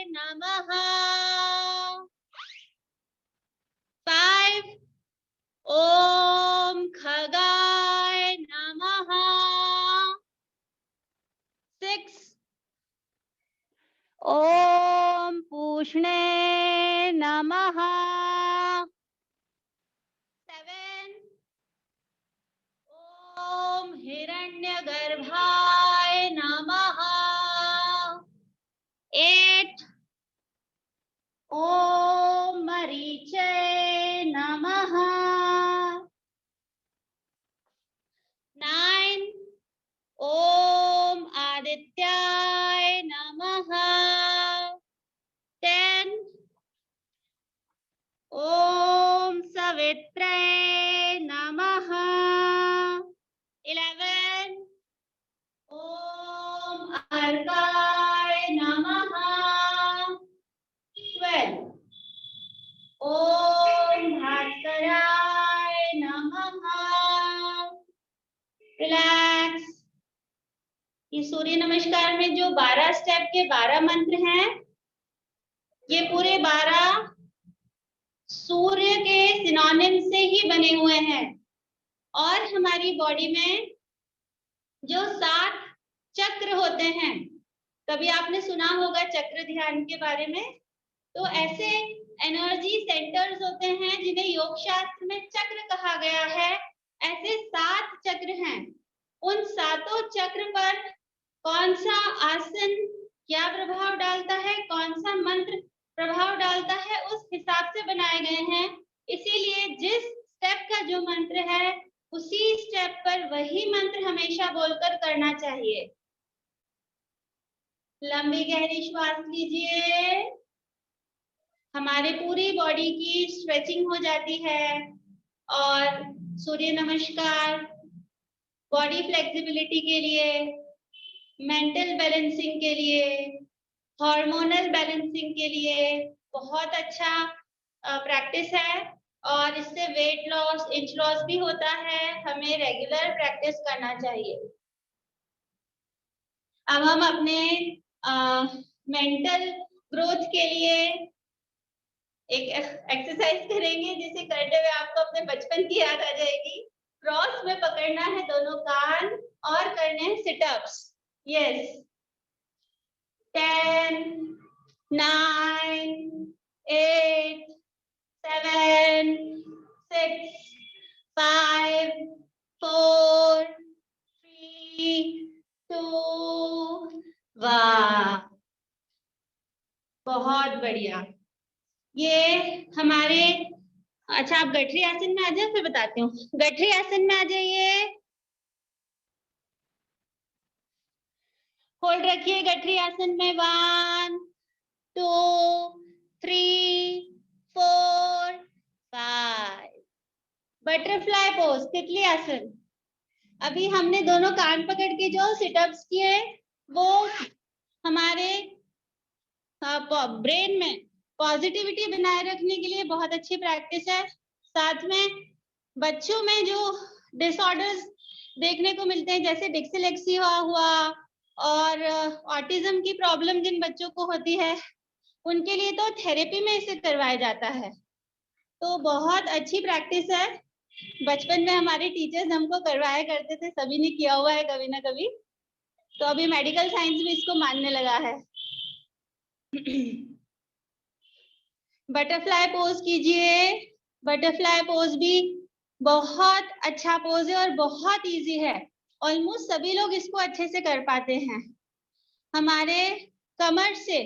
नमः। ओम पूष्णे नमः। 7 ओम हिरण्यगर्भाय नमः। 8 ओम मरीचय नमः। 9 ओम आदित्याय नमः। 10 ओम सवित्रे नमः। 11 ओम अर्काय नमः। 12 ओम भास्कराय नमः। रिलैक्स। ये सूर्य नमस्कार में जो 12 स्टेप के 12 मंत्र हैं, ये पूरे 12 सूर्य के सिनोनिम से ही बने हुए हैं। और हमारी बॉडी में जो 7 चक्र होते हैं, कभी आपने सुना होगा चक्र ध्यान के बारे में, तो ऐसे एनर्जी सेंटर्स होते हैं जिन्हें योग शास्त्र में चक्र कहा गया है। ऐसे 7 चक्र हैं। उन 7 चक्र पर कौन सा आसन क्या प्रभाव डालता है, कौन सा मंत्र प्रभाव डालता है, उस हिसाब से बनाए गए हैं। इसीलिए जिस स्टेप का जो मंत्र है, उसी स्टेप पर वही मंत्र हमेशा बोलकर करना चाहिए। लंबी गहरी श्वास लीजिए। हमारे पूरी बॉडी की स्ट्रेचिंग हो जाती है। और सूर्य नमस्कार बॉडी फ्लेक्सिबिलिटी के लिए, मेंटल बैलेंसिंग के लिए, हार्मोनल बैलेंसिंग के लिए बहुत अच्छा प्रैक्टिस है। और इससे वेट लॉस, इंच लॉस भी होता है। हमें रेगुलर प्रैक्टिस करना चाहिए। अब हम अपने मेंटल ग्रोथ के लिए एक एक्सरसाइज करेंगे, जिसे करते हुए आपको अपने बचपन की याद आ जाएगी। क्रॉस में पकड़ना है दोनों कान और करने हैं सिटअप्स। यस। 10 9 8 7 6 5 4 3 2 1। बहुत बढ़िया। ये हमारे, अच्छा आप गठरी आसन में आ जाए, फिर बताती हूँ। गठरी आसन में आ जाइए। होल्ड रखिए गठरी आसन में। 1 2 3 4 5। बटरफ्लाई पोज, तितली आसन। अभी हमने दोनों कान पकड़ के जो सिटअप्स किए, वो हमारे ब्रेन में पॉजिटिविटी बनाए रखने के लिए बहुत अच्छी प्रैक्टिस है। साथ में बच्चों में जो डिसऑर्डर्स देखने को मिलते हैं, जैसे डिस्लेक्सिया हुआ और ऑटिज्म की प्रॉब्लम जिन बच्चों को होती है, उनके लिए तो थेरेपी में इसे करवाया जाता है। तो बहुत अच्छी प्रैक्टिस है। बचपन में हमारे टीचर्स हमको करवाया करते थे, सभी ने किया हुआ है कभी ना कभी। तो अभी मेडिकल साइंस में इसको मानने लगा है। बटरफ्लाई पोज कीजिए। बटरफ्लाई पोज भी बहुत अच्छा पोज है और बहुत इजी है। ऑलमोस्ट सभी लोग इसको अच्छे से कर पाते हैं। हमारे कमर से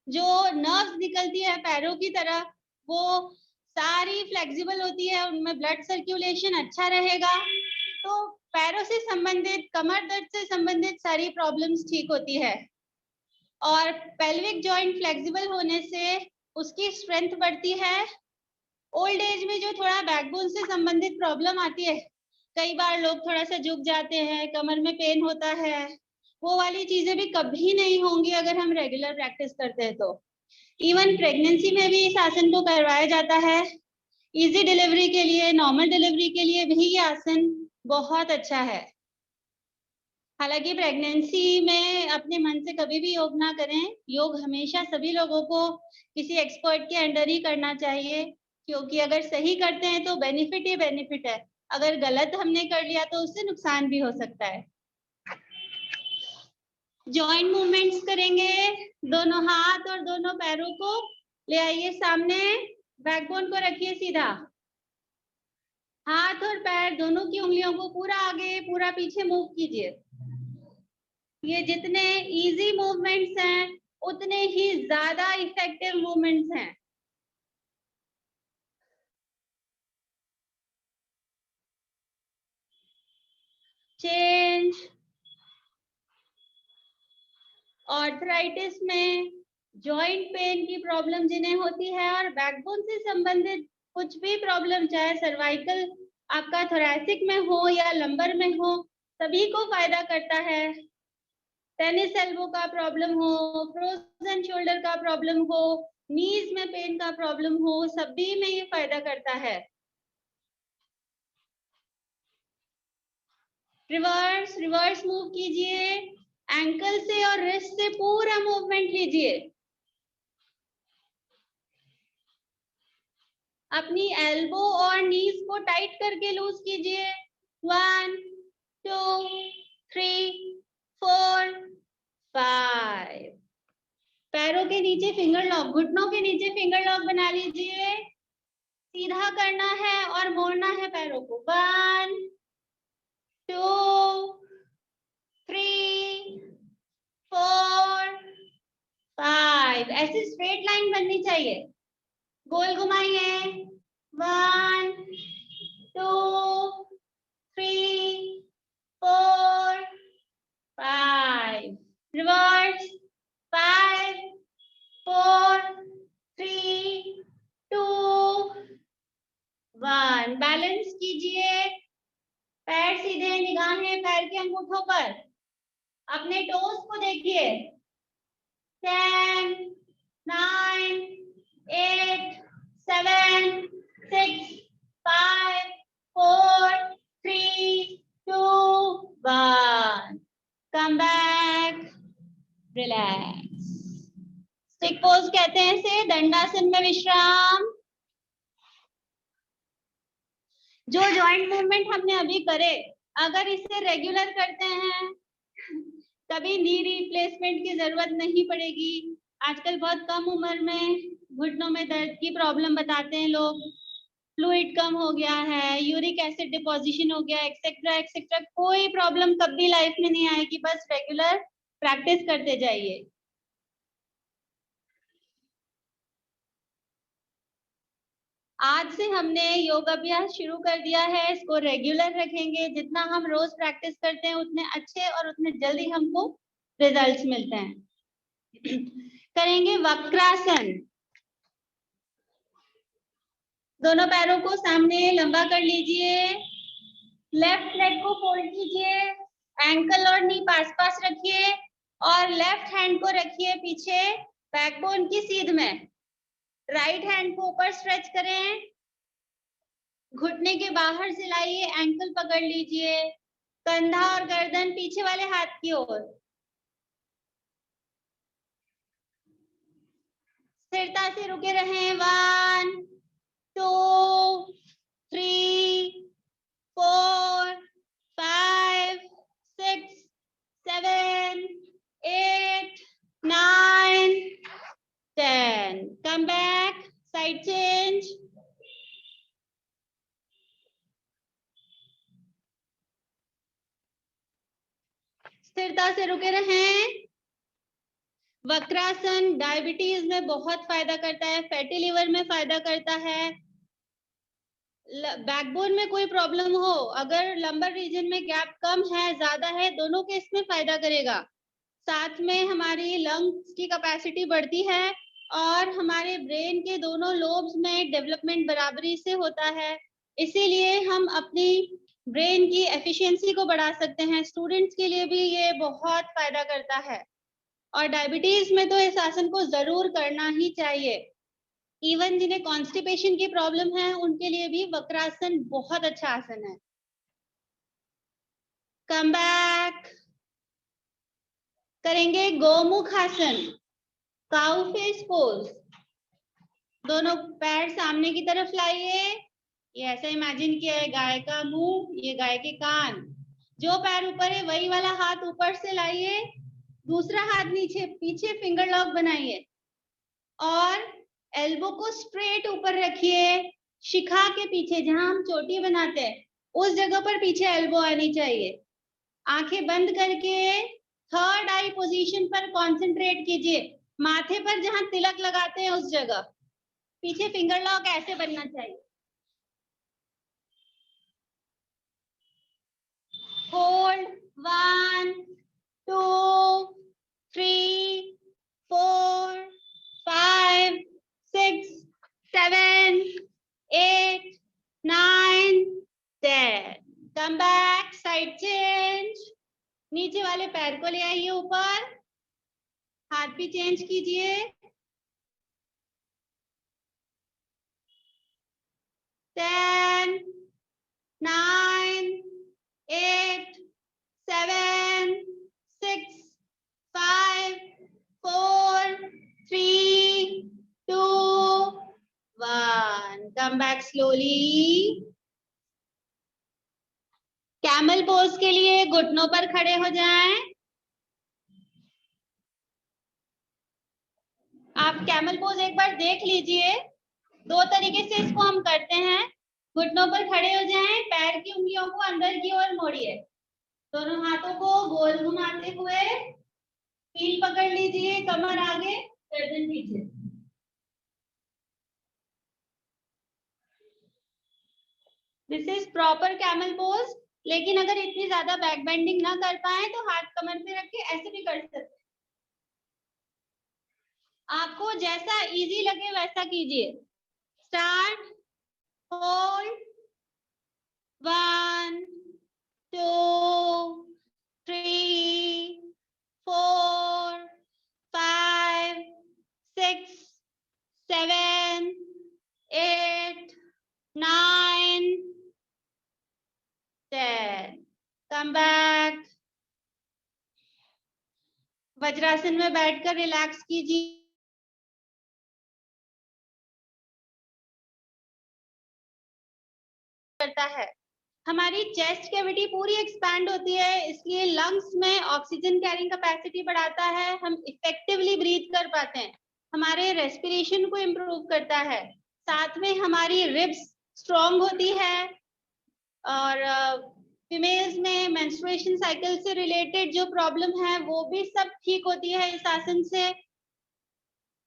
जो नर्व्स निकलती है पैरों की तरफ, वो सारी फ्लेक्सिबल होती है, उनमें ब्लड सर्कुलेशन अच्छा रहेगा, तो पैरों से संबंधित, कमर दर्द से संबंधित सारी प्रॉब्लम्स ठीक होती है। और पेल्विक जॉइंट फ्लेक्सिबल होने से उसकी स्ट्रेंथ बढ़ती है। ओल्ड एज में जो थोड़ा बैकबोन से संबंधित प्रॉब्लम आती है, कई बार लोग थोड़ा सा झुक जाते हैं, कमर में पेन होता है, वो वाली चीजें भी कभी नहीं होंगी अगर हम रेगुलर प्रैक्टिस करते हैं तो। इवन प्रेगनेंसी में भी इस आसन को करवाया जाता है। इजी डिलीवरी के लिए, नॉर्मल डिलीवरी के लिए भी ये आसन बहुत अच्छा है। हालांकि प्रेगनेंसी में अपने मन से कभी भी योग ना करें। योग हमेशा सभी लोगों को किसी एक्सपर्ट के अंडर ही करना चाहिए, क्योंकि अगर सही करते हैं तो बेनिफिट ही बेनिफिट है। अगर गलत हमने कर लिया तो उससे नुकसान भी हो सकता है। जॉइंट मूवमेंट्स करेंगे, दोनों हाथ और दोनों पैरों को ले आइए सामने, बैकबोन को रखिए सीधा, हाथ और पैर दोनों की उंगलियों को पूरा आगे पूरा पीछे मूव कीजिए। ये जितने इजी मूवमेंट्स हैं उतने ही ज्यादा इफेक्टिव मूवमेंट्स हैं। चेंज। आर्थराइटिस में जॉइंट पेन की प्रॉब्लम जिन्हें होती है और बैकबोन से संबंधित कुछ भी प्रॉब्लम, चाहे सर्वाइकल आपका थोरैसिक में हो या लंबर में हो, सभी को फायदा करता है। टेनिस एल्बो का प्रॉब्लम हो, फ्रोजन शोल्डर का प्रॉब्लम हो, नीज में पेन का प्रॉब्लम हो, सभी में ये फायदा करता है। रिवर्स रिवर्स मूव कीजिए, एंकल से और रिस्ट से पूरा मूवमेंट लीजिए। अपनी एल्बो और नीज को टाइट करके लूज कीजिए। 1 2 3 4 5। पैरों के नीचे फिंगर लॉक, घुटनों के नीचे फिंगर लॉक बना लीजिए। सीधा करना है और मोड़ना है पैरों को। 1 2 3 4 5। ऐसे स्ट्रेट लाइन बननी चाहिए। गोल घुमाइए। 1 2 3 4 5। रिवर्स। 5 4 3 2 1। बैलेंस कीजिए, पैर सीधे, निगाहें पैर के अंगूठों पर, अपने टोस को देखिए। 10 9 8 7 6 5 4 3 2 1। Come back, relax. Stick pose कहते हैं इसे, दंडासन में विश्राम। जो जॉइंट मूवमेंट हमने अभी करे, अगर इसे रेगुलर करते हैं कभी नी रिप्लेसमेंट की जरूरत नहीं पड़ेगी। आजकल बहुत कम उम्र में घुटनों में दर्द की प्रॉब्लम बताते हैं लोग, फ्लूइड कम हो गया है, यूरिक एसिड डिपोजिशन हो गया, एक्सेट्रा एक्सेट्रा। कोई प्रॉब्लम कभी लाइफ में नहीं आएगी, बस रेगुलर प्रैक्टिस करते जाइए। आज से हमने योग अभ्यास शुरू कर दिया है, इसको रेगुलर रखेंगे। जितना हम रोज प्रैक्टिस करते हैं उतने अच्छे और उतने जल्दी हमको रिजल्ट्स मिलते हैं। करेंगे वक्रासन। दोनों पैरों को सामने लंबा कर लीजिए, लेफ्ट लेग को फोल्ड कीजिए, एंकल और नी पास पास रखिए और लेफ्ट हैंड को रखिए पीछे बैकबोन की सीध में। राइट हैंड को ऊपर स्ट्रेच करें, घुटने के बाहर से लाइए, एंकल पकड़ लीजिए, कंधा और गर्दन पीछे वाले हाथ की ओर। स्थिरता से रुके रहें। 1 2 3 4 5 6 7 8 9 10। Come back, side change. स्थिरता से रुके रहें। वक्रासन डायबिटीज में बहुत फायदा करता है, फैटी लिवर में फायदा करता है, बैकबोन में कोई प्रॉब्लम हो, अगर लंबर रीजन में गैप कम है ज्यादा है, दोनों के इसमें फायदा करेगा। साथ में हमारी लंग्स की कैपेसिटी बढ़ती है और हमारे ब्रेन के दोनों लोब्स में डेवलपमेंट बराबरी से होता है, इसीलिए हम अपनी ब्रेन की एफिशिएंसी को बढ़ा सकते हैं। स्टूडेंट्स के लिए भी ये बहुत फायदा करता है और डायबिटीज में तो इस आसन को जरूर करना ही चाहिए। इवन जिन्हें कॉन्स्टिपेशन की प्रॉब्लम है उनके लिए भी वक्रासन बहुत अच्छा आसन है। Come back. करेंगे गोमुख आसन, काउ फेस पोज। दोनों पैर सामने की तरफ लाइए, ये ऐसा इमेजिन किया है गाय का मुंह, ये गाय के कान। जो पैर ऊपर है वही वाला हाथ ऊपर से लाइए दूसरा हाथ नीचे पीछे फिंगर लॉक बनाइए और एल्बो को स्ट्रेट ऊपर रखिए, शिखा के पीछे जहां हम चोटी बनाते हैं उस जगह पर पीछे एल्बो आनी चाहिए। आंखें बंद करके थर्ड आई पोजीशन पर कंसंट्रेट कीजिए, माथे पर जहां तिलक लगाते हैं उस जगह पीछे फिंगर लॉक ऐसे बनना चाहिए। Hold 1 2 3 4 5 6 7 8 9 10। Come back, side change. नीचे वाले पैर को ले आइए ऊपर, हाथ भी चेंज कीजिए। 10 9 8 7 6 5 4 3 2 1। Come back slowly. Camel pose के लिए घुटनों पर खड़े हो जाएं। आप कैमल पोज एक बार देख लीजिए, दो तरीके से इसको हम करते हैं। घुटनों पर खड़े हो जाएं, पैर की उंगलियों को अंदर की ओर मोड़िए, दोनों हाथों को गोल घुमाते हुए हील पकड़ लीजिए, कमर आगे गर्दन पीछे। This is proper camel pose. लेकिन अगर इतनी ज्यादा बैक बेंडिंग ना कर पाए तो हाथ कमर पे रख के ऐसे भी कर सकते हैं। आपको जैसा इजी लगे वैसा कीजिए। स्टार्ट। होल्ड 1 2 3 4 5 6 7 8 9 10। Come back. वज्रासन में बैठकर रिलैक्स कीजिए। करता है, हमारी चेस्ट कैविटी पूरी एक्सपैंड होती है, इसलिए लंग्स में ऑक्सीजन कैरिंग कैपेसिटी बढ़ाता है, हम इफेक्टिवली ब्रीथ कर पाते हैं, हमारे रेस्पिरेशन को इम्प्रूव करता है, साथ में हमारी रिब्स स्ट्रॉन्ग होती है और फीमेल्स में मेंस्ट्रुएशन साइकिल से रिलेटेड जो प्रॉब्लम है वो भी सब ठीक होती है इस आसन से।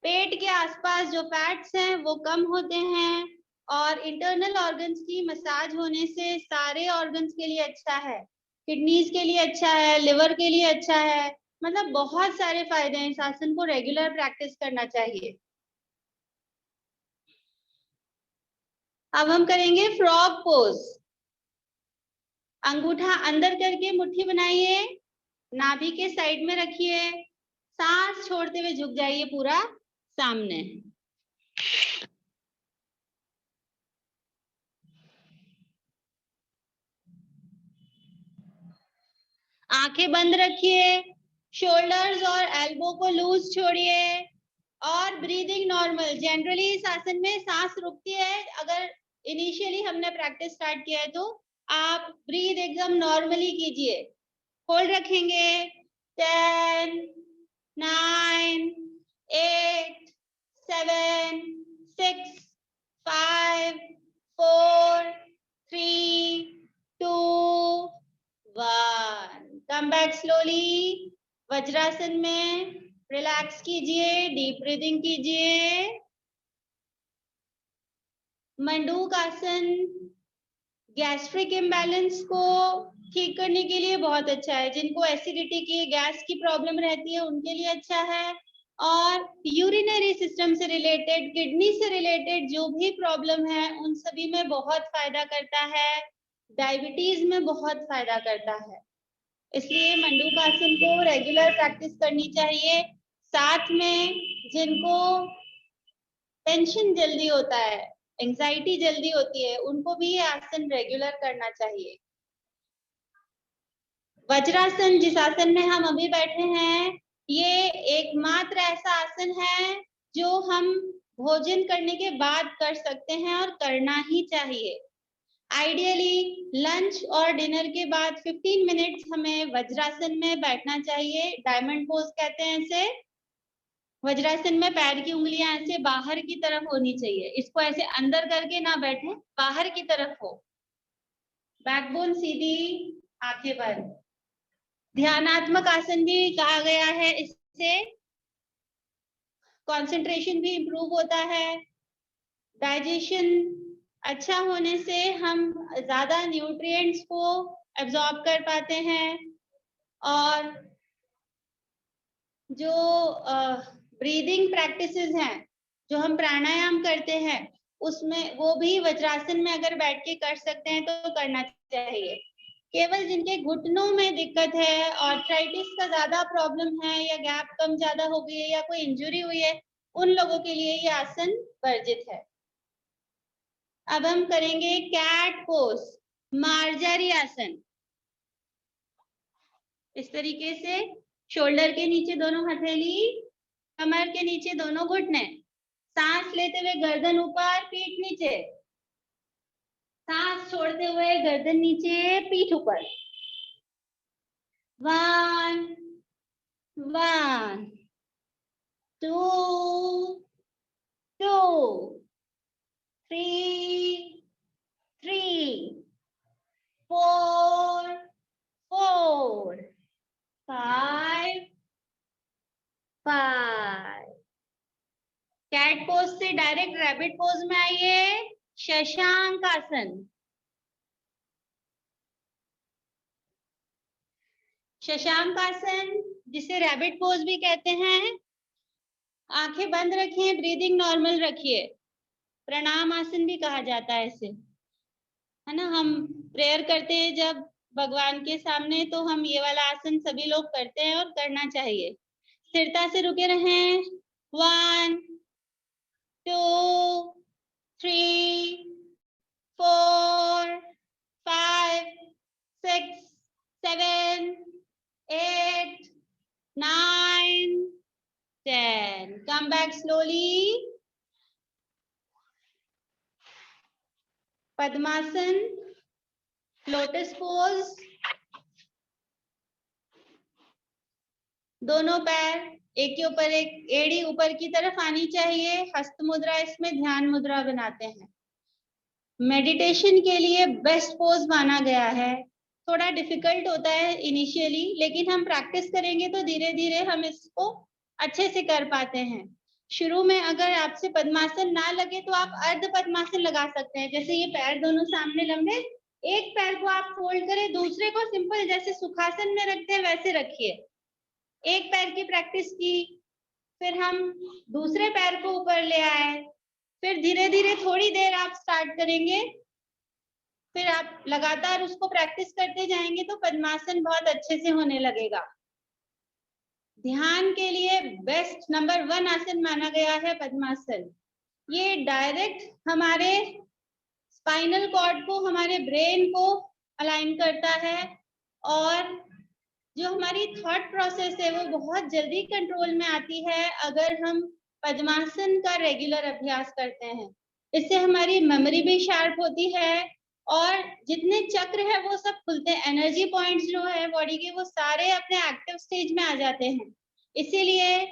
पेट के आसपास जो फैट्स हैं वो कम होते हैं और इंटरनल ऑर्गन्स की मसाज होने से सारे ऑर्गन्स के लिए अच्छा है, किडनीज के लिए अच्छा है, लिवर के लिए अच्छा है, मतलब बहुत सारे फायदे हैं। इस आसन को रेगुलर प्रैक्टिस करना चाहिए। अब हम करेंगे फ्रॉग पोज। अंगूठा अंदर करके मुट्ठी बनाइए, नाभि के साइड में रखिए, सांस छोड़ते हुए झुक जाइए पूरा सामने। आंखें बंद रखिए, शोल्डर्स और एल्बो को लूज छोड़िए और ब्रीदिंग नॉर्मल। जनरली इस आसन में सांस रुकती है, अगर इनिशियली हमने प्रैक्टिस स्टार्ट किया है तो आप ब्रीद एकदम नॉर्मली कीजिए। होल्ड रखेंगे। 10 9 8 7 6 5 4 3 2 1। Come back slowly. वज्रासन में रिलैक्स कीजिए, डीप ब्रीदिंग कीजिए। मंडूक आसन गैस्ट्रिक इम्बैलेंस को ठीक करने के लिए बहुत अच्छा है, जिनको एसिडिटी की, गैस की प्रॉब्लम रहती है उनके लिए अच्छा है, और यूरिनरी सिस्टम से रिलेटेड, किडनी से रिलेटेड जो भी प्रॉब्लम है उन सभी में बहुत फायदा करता है, डायबिटीज में बहुत फायदा करता है। इसलिए मंडूक आसन को रेगुलर प्रैक्टिस करनी चाहिए। साथ में जिनको टेंशन जल्दी होता है, एंजाइटी जल्दी होती है, उनको भी ये आसन रेगुलर करना चाहिए। वज्रासन, जिस आसन में हम अभी बैठे हैं, ये एकमात्र ऐसा आसन है जो हम भोजन करने के बाद कर सकते हैं और करना ही चाहिए। आइडियली लंच और डिनर के बाद 15 मिनट्स हमें वज्रासन में बैठना चाहिए। डायमंड पोज कहते हैं इसे। वज्रासन में पैर की उंगलियां ऐसे बाहर की तरफ होनी चाहिए। इसको ऐसे अंदर करके ना बैठे, बाहर की तरफ हो। बैकबोन सीधी, आंखें बंद। ध्यानात्मक आसन भी कहा गया है। इससे कंसंट्रेशन भी इंप्रूव होता है। डाइजेशन अच्छा होने से हम ज्यादा न्यूट्रिएंट्स को एब्जॉर्ब कर पाते हैं। और जो ब्रीदिंग प्रैक्टिसेस हैं, जो हम प्राणायाम करते हैं, उसमें वो भी वज्रासन में अगर बैठ के कर सकते हैं तो करना चाहिए। केवल जिनके घुटनों में दिक्कत है, आर्थराइटिस का ज्यादा प्रॉब्लम है, या गैप कम ज्यादा हो गई है, या कोई इंजरी हुई है, उन लोगों के लिए ये आसन वर्जित है। अब हम करेंगे कैट पोज, मार्जारी आसन। इस तरीके से शोल्डर के नीचे दोनों हथेली, कमर के नीचे दोनों घुटने, सांस लेते हुए गर्दन ऊपर, पीठ नीचे, सांस छोड़ते हुए गर्दन नीचे, पीठ ऊपर। 1 1 2 2 3 3 4 4 5 5। कैट पोज से डायरेक्ट रैबिट पोज में आइए, शशांक आसन। शशांक आसन जिसे रैबिट पोज भी कहते हैं। आंखें बंद रखिए, ब्रीदिंग नॉर्मल रखिए। प्रणाम आसन भी कहा जाता है इसे, है ना। हम प्रेयर करते हैं जब भगवान के सामने, तो हम ये वाला आसन सभी लोग करते हैं और करना चाहिए। स्थिरता से रुके रहें। 1 2 3 4 5 6 7 8 9 10। Come back slowly. पद्मासन, लोटस पोज। दोनों पैर एक के ऊपर एक, एड़ी ऊपर की तरफ आनी चाहिए। हस्त मुद्रा, इसमें ध्यान मुद्रा बनाते हैं। मेडिटेशन के लिए बेस्ट पोज माना गया है। थोड़ा डिफिकल्ट होता है इनिशियली, लेकिन हम प्रैक्टिस करेंगे तो धीरे धीरे हम इसको अच्छे से कर पाते हैं। शुरू में अगर आपसे पद्मासन ना लगे तो आप अर्ध पद्मासन लगा सकते हैं। जैसे ये पैर दोनों सामने लंबे, एक पैर को आप फोल्ड करें, दूसरे को सिंपल जैसे सुखासन में रखते हैं वैसे रखिए। एक पैर की प्रैक्टिस की, फिर हम दूसरे पैर को ऊपर ले आए, फिर धीरे धीरे थोड़ी देर आप स्टार्ट करेंगे, फिर आप लगातार उसको प्रैक्टिस करते जाएंगे तो पद्मासन बहुत अच्छे से होने लगेगा। ध्यान के लिए बेस्ट नंबर 1 आसन माना गया है पद्मासन। ये डायरेक्ट हमारे स्पाइनल कॉर्ड को, हमारे ब्रेन को अलाइन करता है, और जो हमारी थॉट प्रोसेस है वो बहुत जल्दी कंट्रोल में आती है अगर हम पद्मासन का रेगुलर अभ्यास करते हैं। इससे हमारी मेमोरी भी शार्प होती है, और जितने चक्र है वो सब खुलते हैं। एनर्जी पॉइंट्स जो है बॉडी के, वो सारे अपने एक्टिव स्टेज में आ जाते हैं। इसीलिए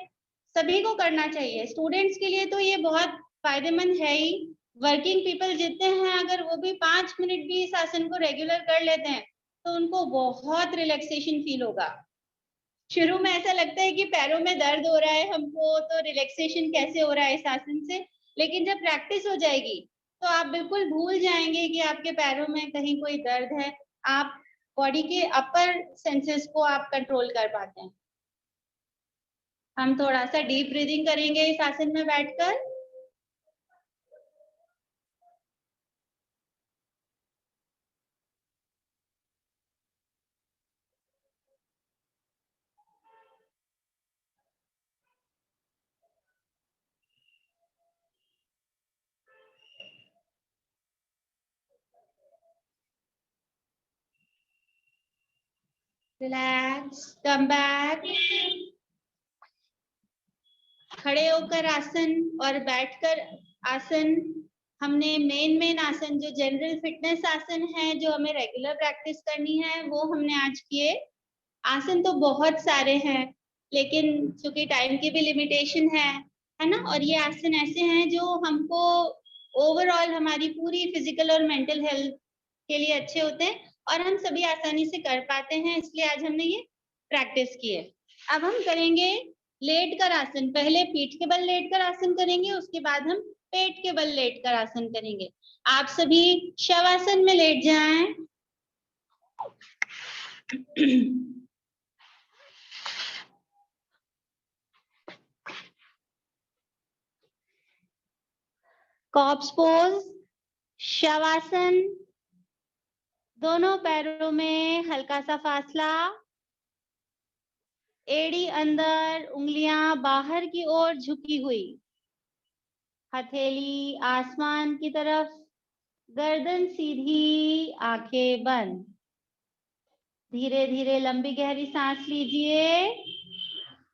सभी को करना चाहिए। स्टूडेंट्स के लिए तो ये बहुत फायदेमंद है ही। वर्किंग पीपल जितने हैं, अगर वो भी 5 मिनट भी इस आसन को रेगुलर कर लेते हैं तो उनको बहुत रिलैक्सेशन फील होगा। शुरू में ऐसा लगता है कि पैरों में दर्द हो रहा है हमको, तो रिलैक्सेशन कैसे हो रहा है इस आसन से, लेकिन जब प्रैक्टिस हो जाएगी तो आप बिल्कुल भूल जाएंगे कि आपके पैरों में कहीं कोई दर्द है। आप बॉडी के अपर सेंसेस को आप कंट्रोल कर पाते हैं। हम थोड़ा सा डीप ब्रीदिंग करेंगे इस आसन में बैठकर। Relax, come back. खड़े होकर आसन और बैठकर आसन हमने मेन आसन जो जनरल फिटनेस आसन है, जो हमें रेगुलर प्रैक्टिस करनी है, वो हमने आज किए। आसन तो बहुत सारे हैं, लेकिन चूंकि टाइम की भी लिमिटेशन है ना, और ये आसन ऐसे हैं जो हमको ओवरऑल हमारी पूरी फिजिकल और मेंटल हेल्थ के लिए अच्छे होते हैं और हम सभी आसानी से कर पाते हैं, इसलिए आज हमने ये प्रैक्टिस की है। अब हम करेंगे लेट कर आसन। पहले पीठ के बल लेट कर आसन करेंगे, उसके बाद हम पेट के बल लेट कर आसन करेंगे। आप सभी शवासन में लेट जाएं। Corps pose, shavasana. दोनों पैरों में हल्का सा फासला, एड़ी अंदर, उंगलियां बाहर की ओर झुकी हुई, हथेली आसमान की तरफ, गर्दन सीधी, आंखें बंद। धीरे धीरे लंबी गहरी सांस लीजिए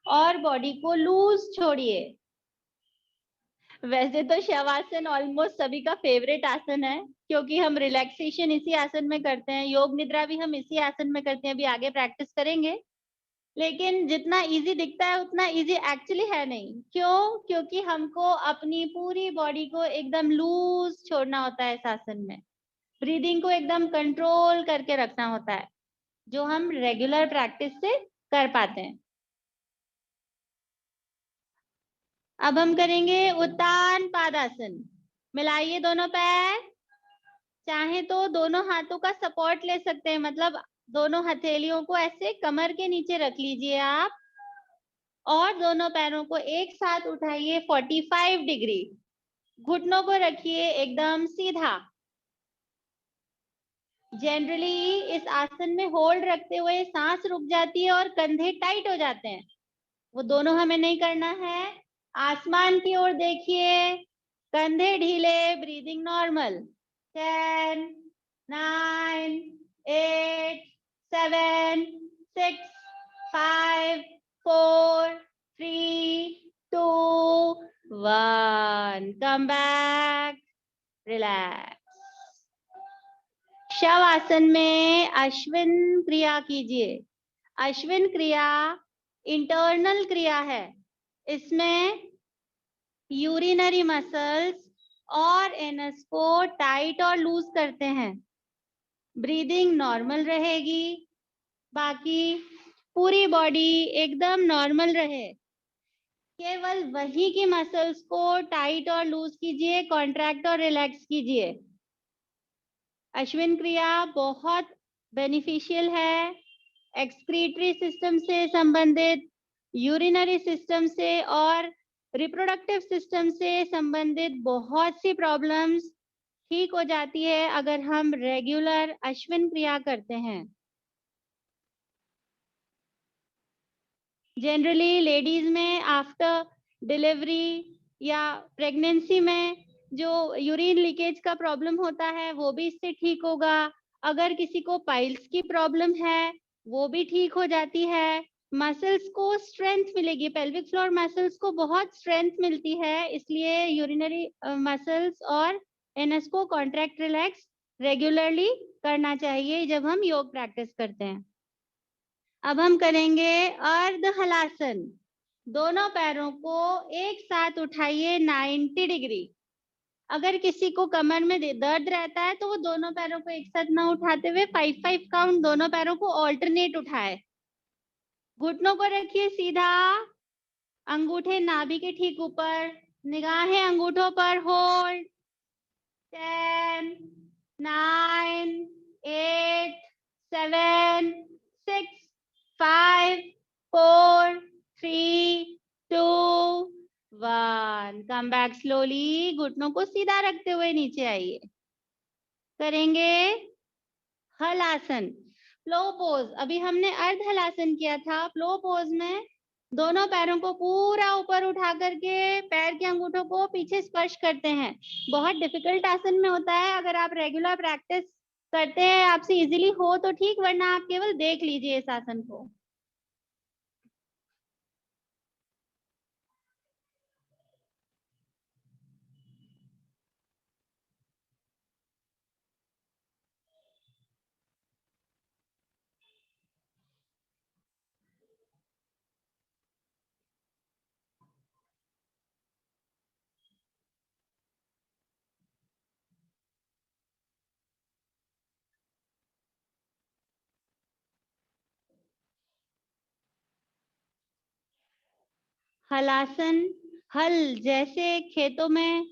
और बॉडी को लूज छोड़िए। वैसे तो शवासन ऑलमोस्ट सभी का फेवरेट आसन है, क्योंकि हम रिलैक्सेशन इसी आसन में करते हैं, योग निद्रा भी हम इसी आसन में करते हैं, अभी आगे प्रैक्टिस करेंगे। लेकिन जितना इजी दिखता है उतना इजी एक्चुअली है नहीं। क्यों? क्योंकि हमको अपनी पूरी बॉडी को एकदम लूज छोड़ना होता है इस आसन में, ब्रीदिंग को एकदम कंट्रोल करके रखना होता है, जो हम रेगुलर प्रैक्टिस से कर पाते हैं। अब हम करेंगे उत्तान पादासन। मिलाइए दोनों पैर, चाहे तो दोनों हाथों का सपोर्ट ले सकते हैं, मतलब दोनों हथेलियों को ऐसे कमर के नीचे रख लीजिए आप, और दोनों पैरों को एक साथ उठाइए 45 डिग्री। घुटनों को रखिए एकदम सीधा। जनरली इस आसन में होल्ड रखते हुए सांस रुक जाती है और कंधे टाइट हो जाते हैं, वो दोनों हमें नहीं करना है। आसमान की ओर देखिए, कंधे ढीले, breathing normal. 10, 9, 8, 7, 6, 5, 4, 3, 2, 1. Come back, relax. शव आसन में अश्विन क्रिया कीजिए। अश्विन क्रिया इंटरनल क्रिया है, इसमें यूरिनरी मसल्स और एनस को टाइट और लूज करते हैं। ब्रीदिंग नॉर्मल रहेगी, बाकी पूरी बॉडी एकदम नॉर्मल रहे। केवल वही की मसल्स को टाइट और लूज कीजिए, कॉन्ट्रैक्ट और रिलैक्स कीजिए। अश्विन क्रिया बहुत बेनिफिशियल है, एक्सक्रीटरी सिस्टम से संबंधित, यूरिनरी सिस्टम से और रिप्रोडक्टिव सिस्टम से संबंधित बहुत सी प्रॉब्लम्स ठीक हो जाती है अगर हम रेगुलर अश्विन क्रिया करते हैं। जनरली लेडीज में आफ्टर डिलीवरी या प्रेगनेंसी में जो यूरिन लीकेज का प्रॉब्लम होता है वो भी इससे ठीक होगा। अगर किसी को पाइल्स की प्रॉब्लम है वो भी ठीक हो जाती है। मसल्स को स्ट्रेंथ मिलेगी, पेल्विक फ्लोर मसल्स को बहुत स्ट्रेंथ मिलती है, इसलिए यूरिनरी मसल्स और एनएस को कॉन्ट्रैक्ट रिलैक्स रेगुलरली करना चाहिए जब हम योग प्रैक्टिस करते हैं। अब हम करेंगे अर्ध हलासन। दोनों पैरों को एक साथ उठाइए 90 डिग्री। अगर किसी को कमर में दर्द रहता है तो वो दोनों पैरों को एक साथ ना उठाते हुए 5-5 काउंट दोनों पैरों को ऑल्टरनेट उठाए। घुटनों को रखिए सीधा, अंगूठे नाभि के ठीक ऊपर, निगाहें अंगूठों पर, होल्ड। 10, 9, 8, 7, 6, 5, 4, 3, 2, 1. कम बैक स्लोली, घुटनों को सीधा रखते हुए नीचे आइए। करेंगे हलासन, फ्लो पोज। अभी हमने अर्ध हलासन किया था। फ्लो पोज में दोनों पैरों को पूरा ऊपर उठा करके पैर के अंगूठों को पीछे स्पर्श करते हैं। बहुत डिफिकल्ट आसन में होता है, अगर आप रेगुलर प्रैक्टिस करते हैं आपसे इजीली हो तो ठीक, वरना आप केवल देख लीजिए इस आसन को। हलासन, हल, जैसे खेतों में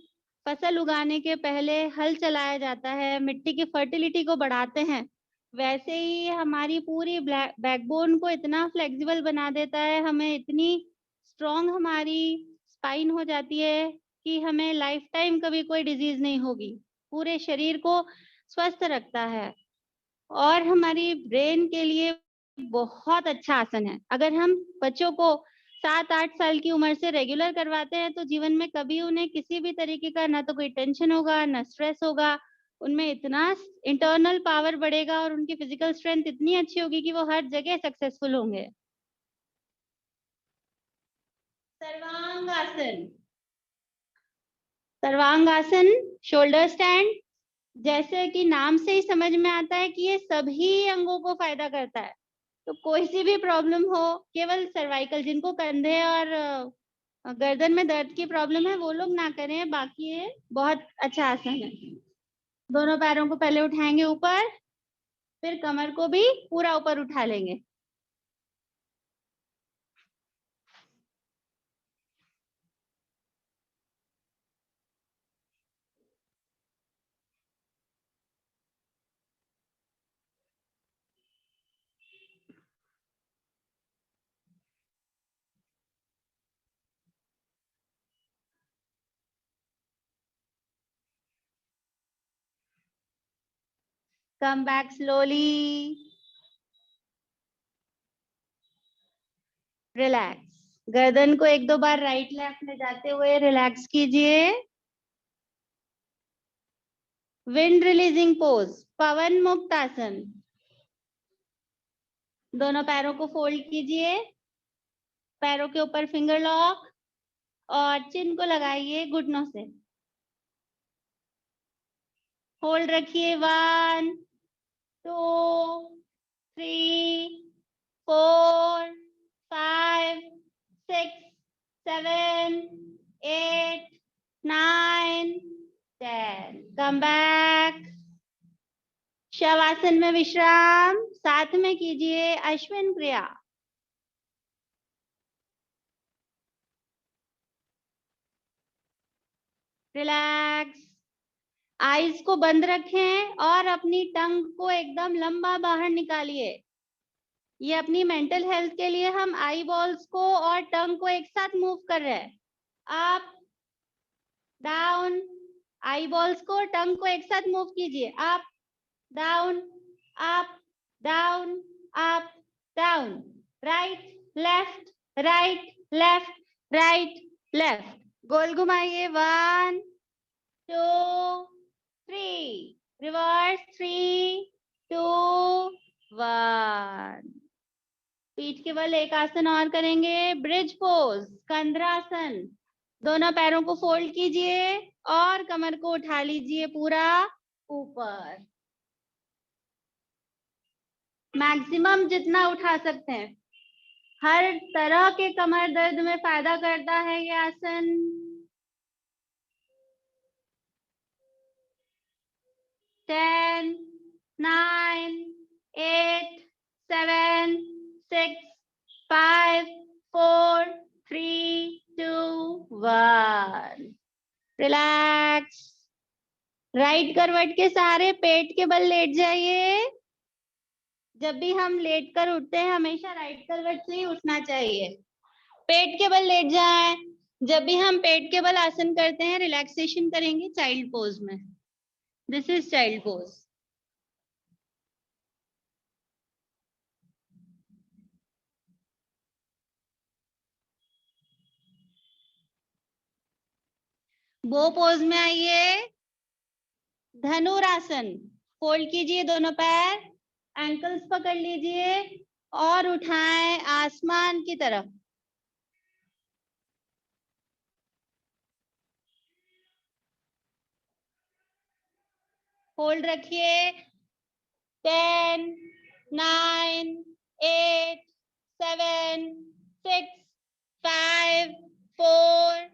फसल उगाने के पहले हल चलाया जाता है, मिट्टी की फर्टिलिटी को बढ़ाते हैं, वैसे ही हमारी पूरी बैकबोन को इतना फ्लेक्सिबल बना देता है, हमें इतनी स्ट्रॉन्ग हमारी स्पाइन हो जाती है कि हमें लाइफ टाइम कभी कोई डिजीज नहीं होगी, पूरे शरीर को स्वस्थ रखता है और हमारी ब्रेन के लिए बहुत अच्छा आसन है। अगर हम बच्चों को 7-8 साल की उम्र से रेगुलर करवाते हैं तो जीवन में कभी उन्हें किसी भी तरीके का ना तो कोई टेंशन होगा, ना स्ट्रेस होगा, उनमें इतना इंटरनल पावर बढ़ेगा और उनकी फिजिकल स्ट्रेंथ इतनी अच्छी होगी कि वो हर जगह सक्सेसफुल होंगे। सर्वांगासन, सर्वांगासन शोल्डर स्टैंड, जैसे कि नाम से ही समझ में आता है कि ये सभी अंगों को फायदा करता है, तो कोई सी भी प्रॉब्लम हो, केवल सर्वाइकल, जिनको कंधे और गर्दन में दर्द की प्रॉब्लम है वो लोग ना करें, बाकी ये बहुत अच्छा आसन है। दोनों पैरों को पहले उठाएंगे ऊपर, फिर कमर को भी पूरा ऊपर उठा लेंगे। कम बैक स्लोली, रिलैक्स, गर्दन को 1-2 बार राइट लेफ्ट में जाते हुए रिलैक्स कीजिए। विंड रिलीजिंग पोज, पवन मुक्त आसन, दोनों पैरों को फोल्ड कीजिए, पैरों के ऊपर फिंगर लॉक और चिन को लगाइए घुटनों से, होल्ड रखिए 1 2 3 4 5 6 7 8 9 10, कम बैक। शवासन में विश्राम, साथ में कीजिए अश्विन क्रिया। रिलैक्स, आईज को बंद रखें और अपनी टंग को एकदम लंबा बाहर निकालिए। ये अपनी मेंटल हेल्थ के लिए हम आई बॉल्स को और टंग को एक साथ मूव कर रहे हैं। अप डाउन, आई बॉल्स को टंग को एक साथ मूव कीजिए, up down up down up down, right left right left right left, गोल घुमाइए 1 2 3, रिवर्स 3 2 1। पीठ के बल एक आसन और करेंगे, ब्रिज पोज, कंद्रासन, दोनों पैरों को फोल्ड कीजिए और कमर को उठा लीजिए पूरा ऊपर, मैक्सिमम जितना उठा सकते हैं। हर तरह के कमर दर्द में फायदा करता है ये आसन। Ten 9 8 7 6 5 4 3 2 1, relax. राइट करवट के सहारे पेट के बल लेट जाइए। जब भी हम लेट कर उठते हैं हमेशा राइट करवट से ही उठना चाहिए, पेट के बल लेट जाए। जब भी हम पेट के बल आसन करते हैं रिलैक्सेशन करेंगे चाइल्ड पोज में। This is child pose. बो पोज में आइए, धनुरासन, फोल्ड कीजिए दोनों पैर, एंकल्स पकड़ लीजिए और उठाएं आसमान की तरफ। होल्ड रखिए 10 9 8 7 6 5 4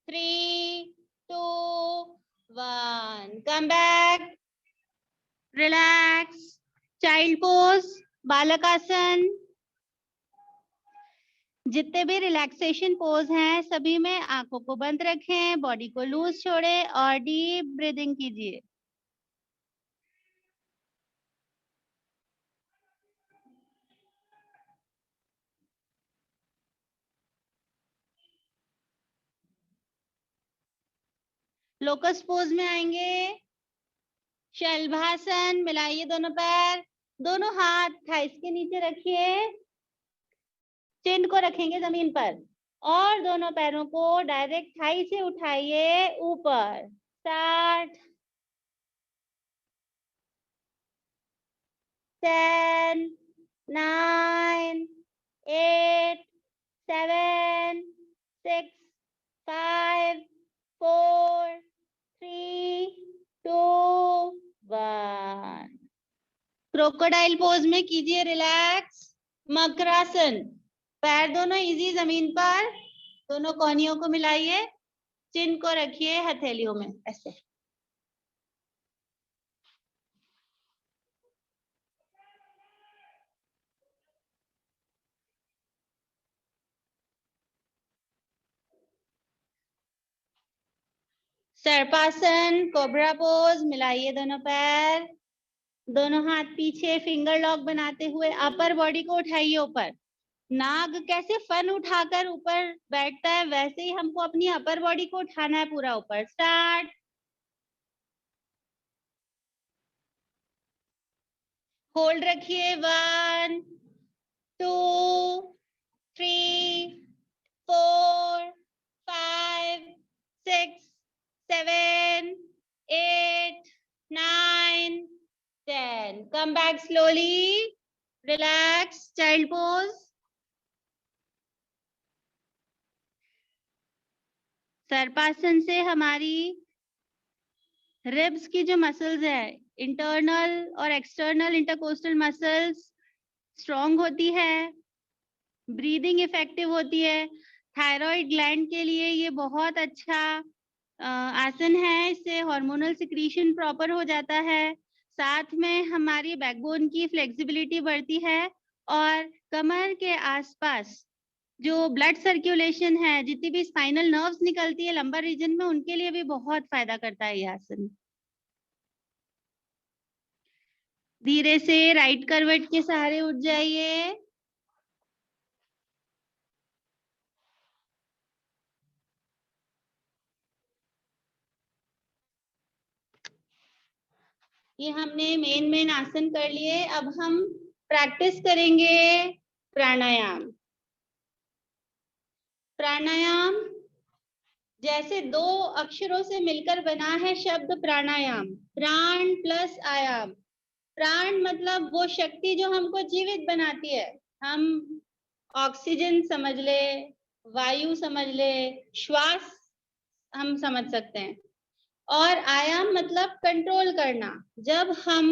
3 2 1, come back, relax. Child pose, बालक आसन, जितने भी रिलैक्सेशन पोज हैं सभी में आंखों को बंद रखें, बॉडी को लूज छोड़ें और डीप ब्रीदिंग कीजिए। लोकस पोज में आएंगे। शलभासन, मिलाइए दोनों पैर, दोनों हाथ थाइस के नीचे रखिए, चिन को रखेंगे जमीन पर और दोनों पैरों को डायरेक्ट थाई से उठाइए ऊपर। स्टार्ट। 10, 9, 8, 7, 6, 5, 4, 3, 2, 1। क्रोकोडाइल पोज में कीजिए रिलैक्स। मकरासन, पैर दोनों इजी जमीन पर, दोनों कोहनियों को मिलाइए, चिन को रखिए हथेलियों में ऐसे। सर्पासन, कोबरा पोज, मिलाइए दोनों पैर, दोनों हाथ पीछे, फिंगर लॉक बनाते हुए अपर बॉडी को उठाइए ऊपर। नाग कैसे फन उठाकर ऊपर बैठता है वैसे ही हमको अपनी अपर बॉडी को उठाना है पूरा ऊपर। स्टार्ट। होल्ड रखिए। 1, 2, 3, 4, 5, 6, 7, 8, 9, 10. Come back slowly. Relax. Child pose. सर्पासन से हमारी रिब्स की जो मसल्स है, इंटरनल और एक्सटर्नल इंटरकोस्टल मसल्स स्ट्रॉन्ग होती है, ब्रीदिंग इफेक्टिव होती है। थायराइड ग्लैंड के लिए ये बहुत अच्छा आसन है, इससे हार्मोनल सिक्रीशन प्रॉपर हो जाता है। साथ में हमारी बैकबोन की फ्लेक्सिबिलिटी बढ़ती है और कमर के आसपास जो ब्लड सर्कुलेशन है, जितनी भी स्पाइनल नर्व्स निकलती है लंबर रीजन में, उनके लिए भी बहुत फायदा करता है ये आसन। धीरे से राइट करवट के सहारे उठ जाइए। ये हमने मेन आसन कर लिए। अब हम प्रैक्टिस करेंगे प्राणायाम। प्राणायाम जैसे दो अक्षरों से मिलकर बना है शब्द प्राणायाम, प्राण प्लस आयाम। प्राण मतलब वो शक्ति जो हमको जीवित बनाती है। हम ऑक्सीजन समझ ले, वायु समझ ले, श्वास हम समझ सकते हैं। और आयाम मतलब कंट्रोल करना। जब हम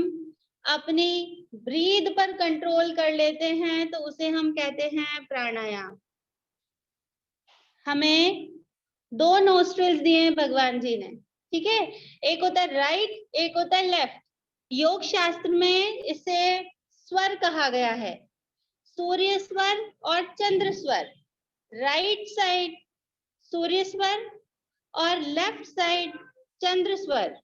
अपनी ब्रीद पर कंट्रोल कर लेते हैं तो उसे हम कहते हैं प्राणायाम। हमें 2 नोस्ट्रिल्स दिए हैं भगवान जी ने, ठीक है। एक होता है राइट, एक होता है लेफ्ट। योग शास्त्र में इसे स्वर कहा गया है, सूर्य स्वर और चंद्र स्वर। राइट साइड सूर्य स्वर और लेफ्ट साइड चंद्र स्वर।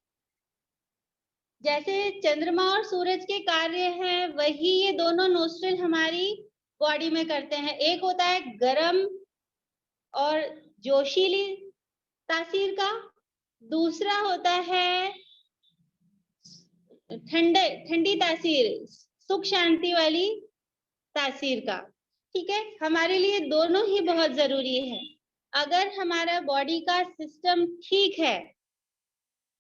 जैसे चंद्रमा और सूरज के कार्य हैं वही ये दोनों नोस्ट्रिल हमारी बॉडी में करते हैं। एक होता है गरम और जोशीली तासीर का, दूसरा होता है ठंडी तासीर, सुख शांति वाली तासीर का, ठीक है। हमारे लिए दोनों ही बहुत जरूरी है। अगर हमारा बॉडी का सिस्टम ठीक है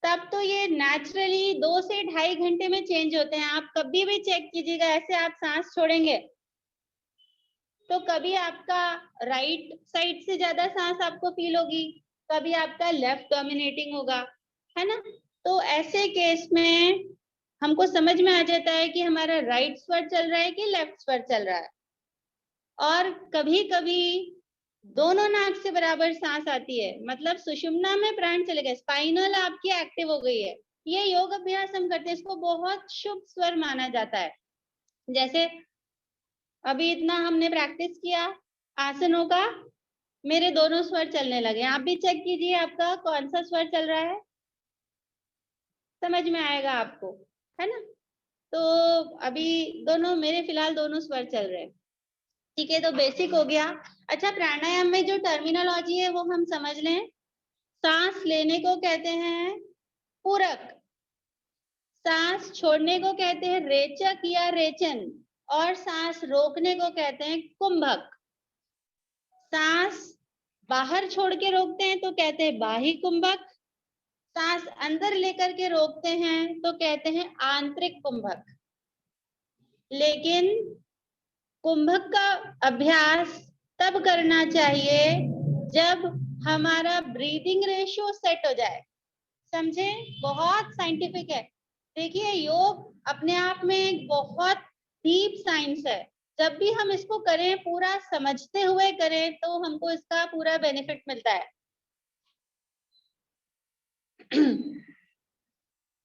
तब तो ये नेचुरली 2 से 2.5 घंटे में चेंज होते हैं। आप कभी भी चेक कीजिएगा, ऐसे आप सांस छोड़ेंगे तो कभी आपका राइट साइड से ज्यादा सांस आपको फील होगी, कभी आपका लेफ्ट डोमिनेटिंग होगा, है ना। तो ऐसे केस में हमको समझ में आ जाता है कि हमारा राइट स्वर चल रहा है कि लेफ्ट स्वर चल रहा है। और कभी कभी दोनों नाक से बराबर सांस आती है, मतलब सुषुम्ना में प्राण चले गए, स्पाइनल आपकी एक्टिव हो गई है। ये योग अभ्यास हम करते हैं, इसको बहुत शुभ स्वर माना जाता है। जैसे अभी इतना हमने प्रैक्टिस किया, आसनों का मेरे दोनों स्वर चलने लगे। आप भी चेक कीजिए आपका कौन सा स्वर चल रहा है, समझ में आएगा आपको, है ना। तो अभी दोनों मेरे फिलहाल दोनों स्वर चल रहे हैं, ठीक है। तो बेसिक हो गया। अच्छा, प्राणायाम में जो टर्मिनोलॉजी है वो हम समझ लें। सांस लेने को कहते हैं पूरक, सांस छोड़ने को कहते हैं रेचक या रेचन, और सांस रोकने को कहते हैं कुंभक। सांस बाहर छोड़ के रोकते हैं तो कहते हैं बाह्य कुंभक, सांस अंदर लेकर के रोकते हैं तो कहते हैं आंतरिक कुंभक। लेकिन कुंभक का अभ्यास तब करना चाहिए जब हमारा ब्रीदिंग रेशियो सेट हो जाए। समझे, बहुत साइंटिफिक है। देखिए, योग अपने आप में एक बहुत डीप साइंस है। जब भी हम इसको करें, पूरा समझते हुए करें, तो हमको इसका पूरा बेनिफिट मिलता है।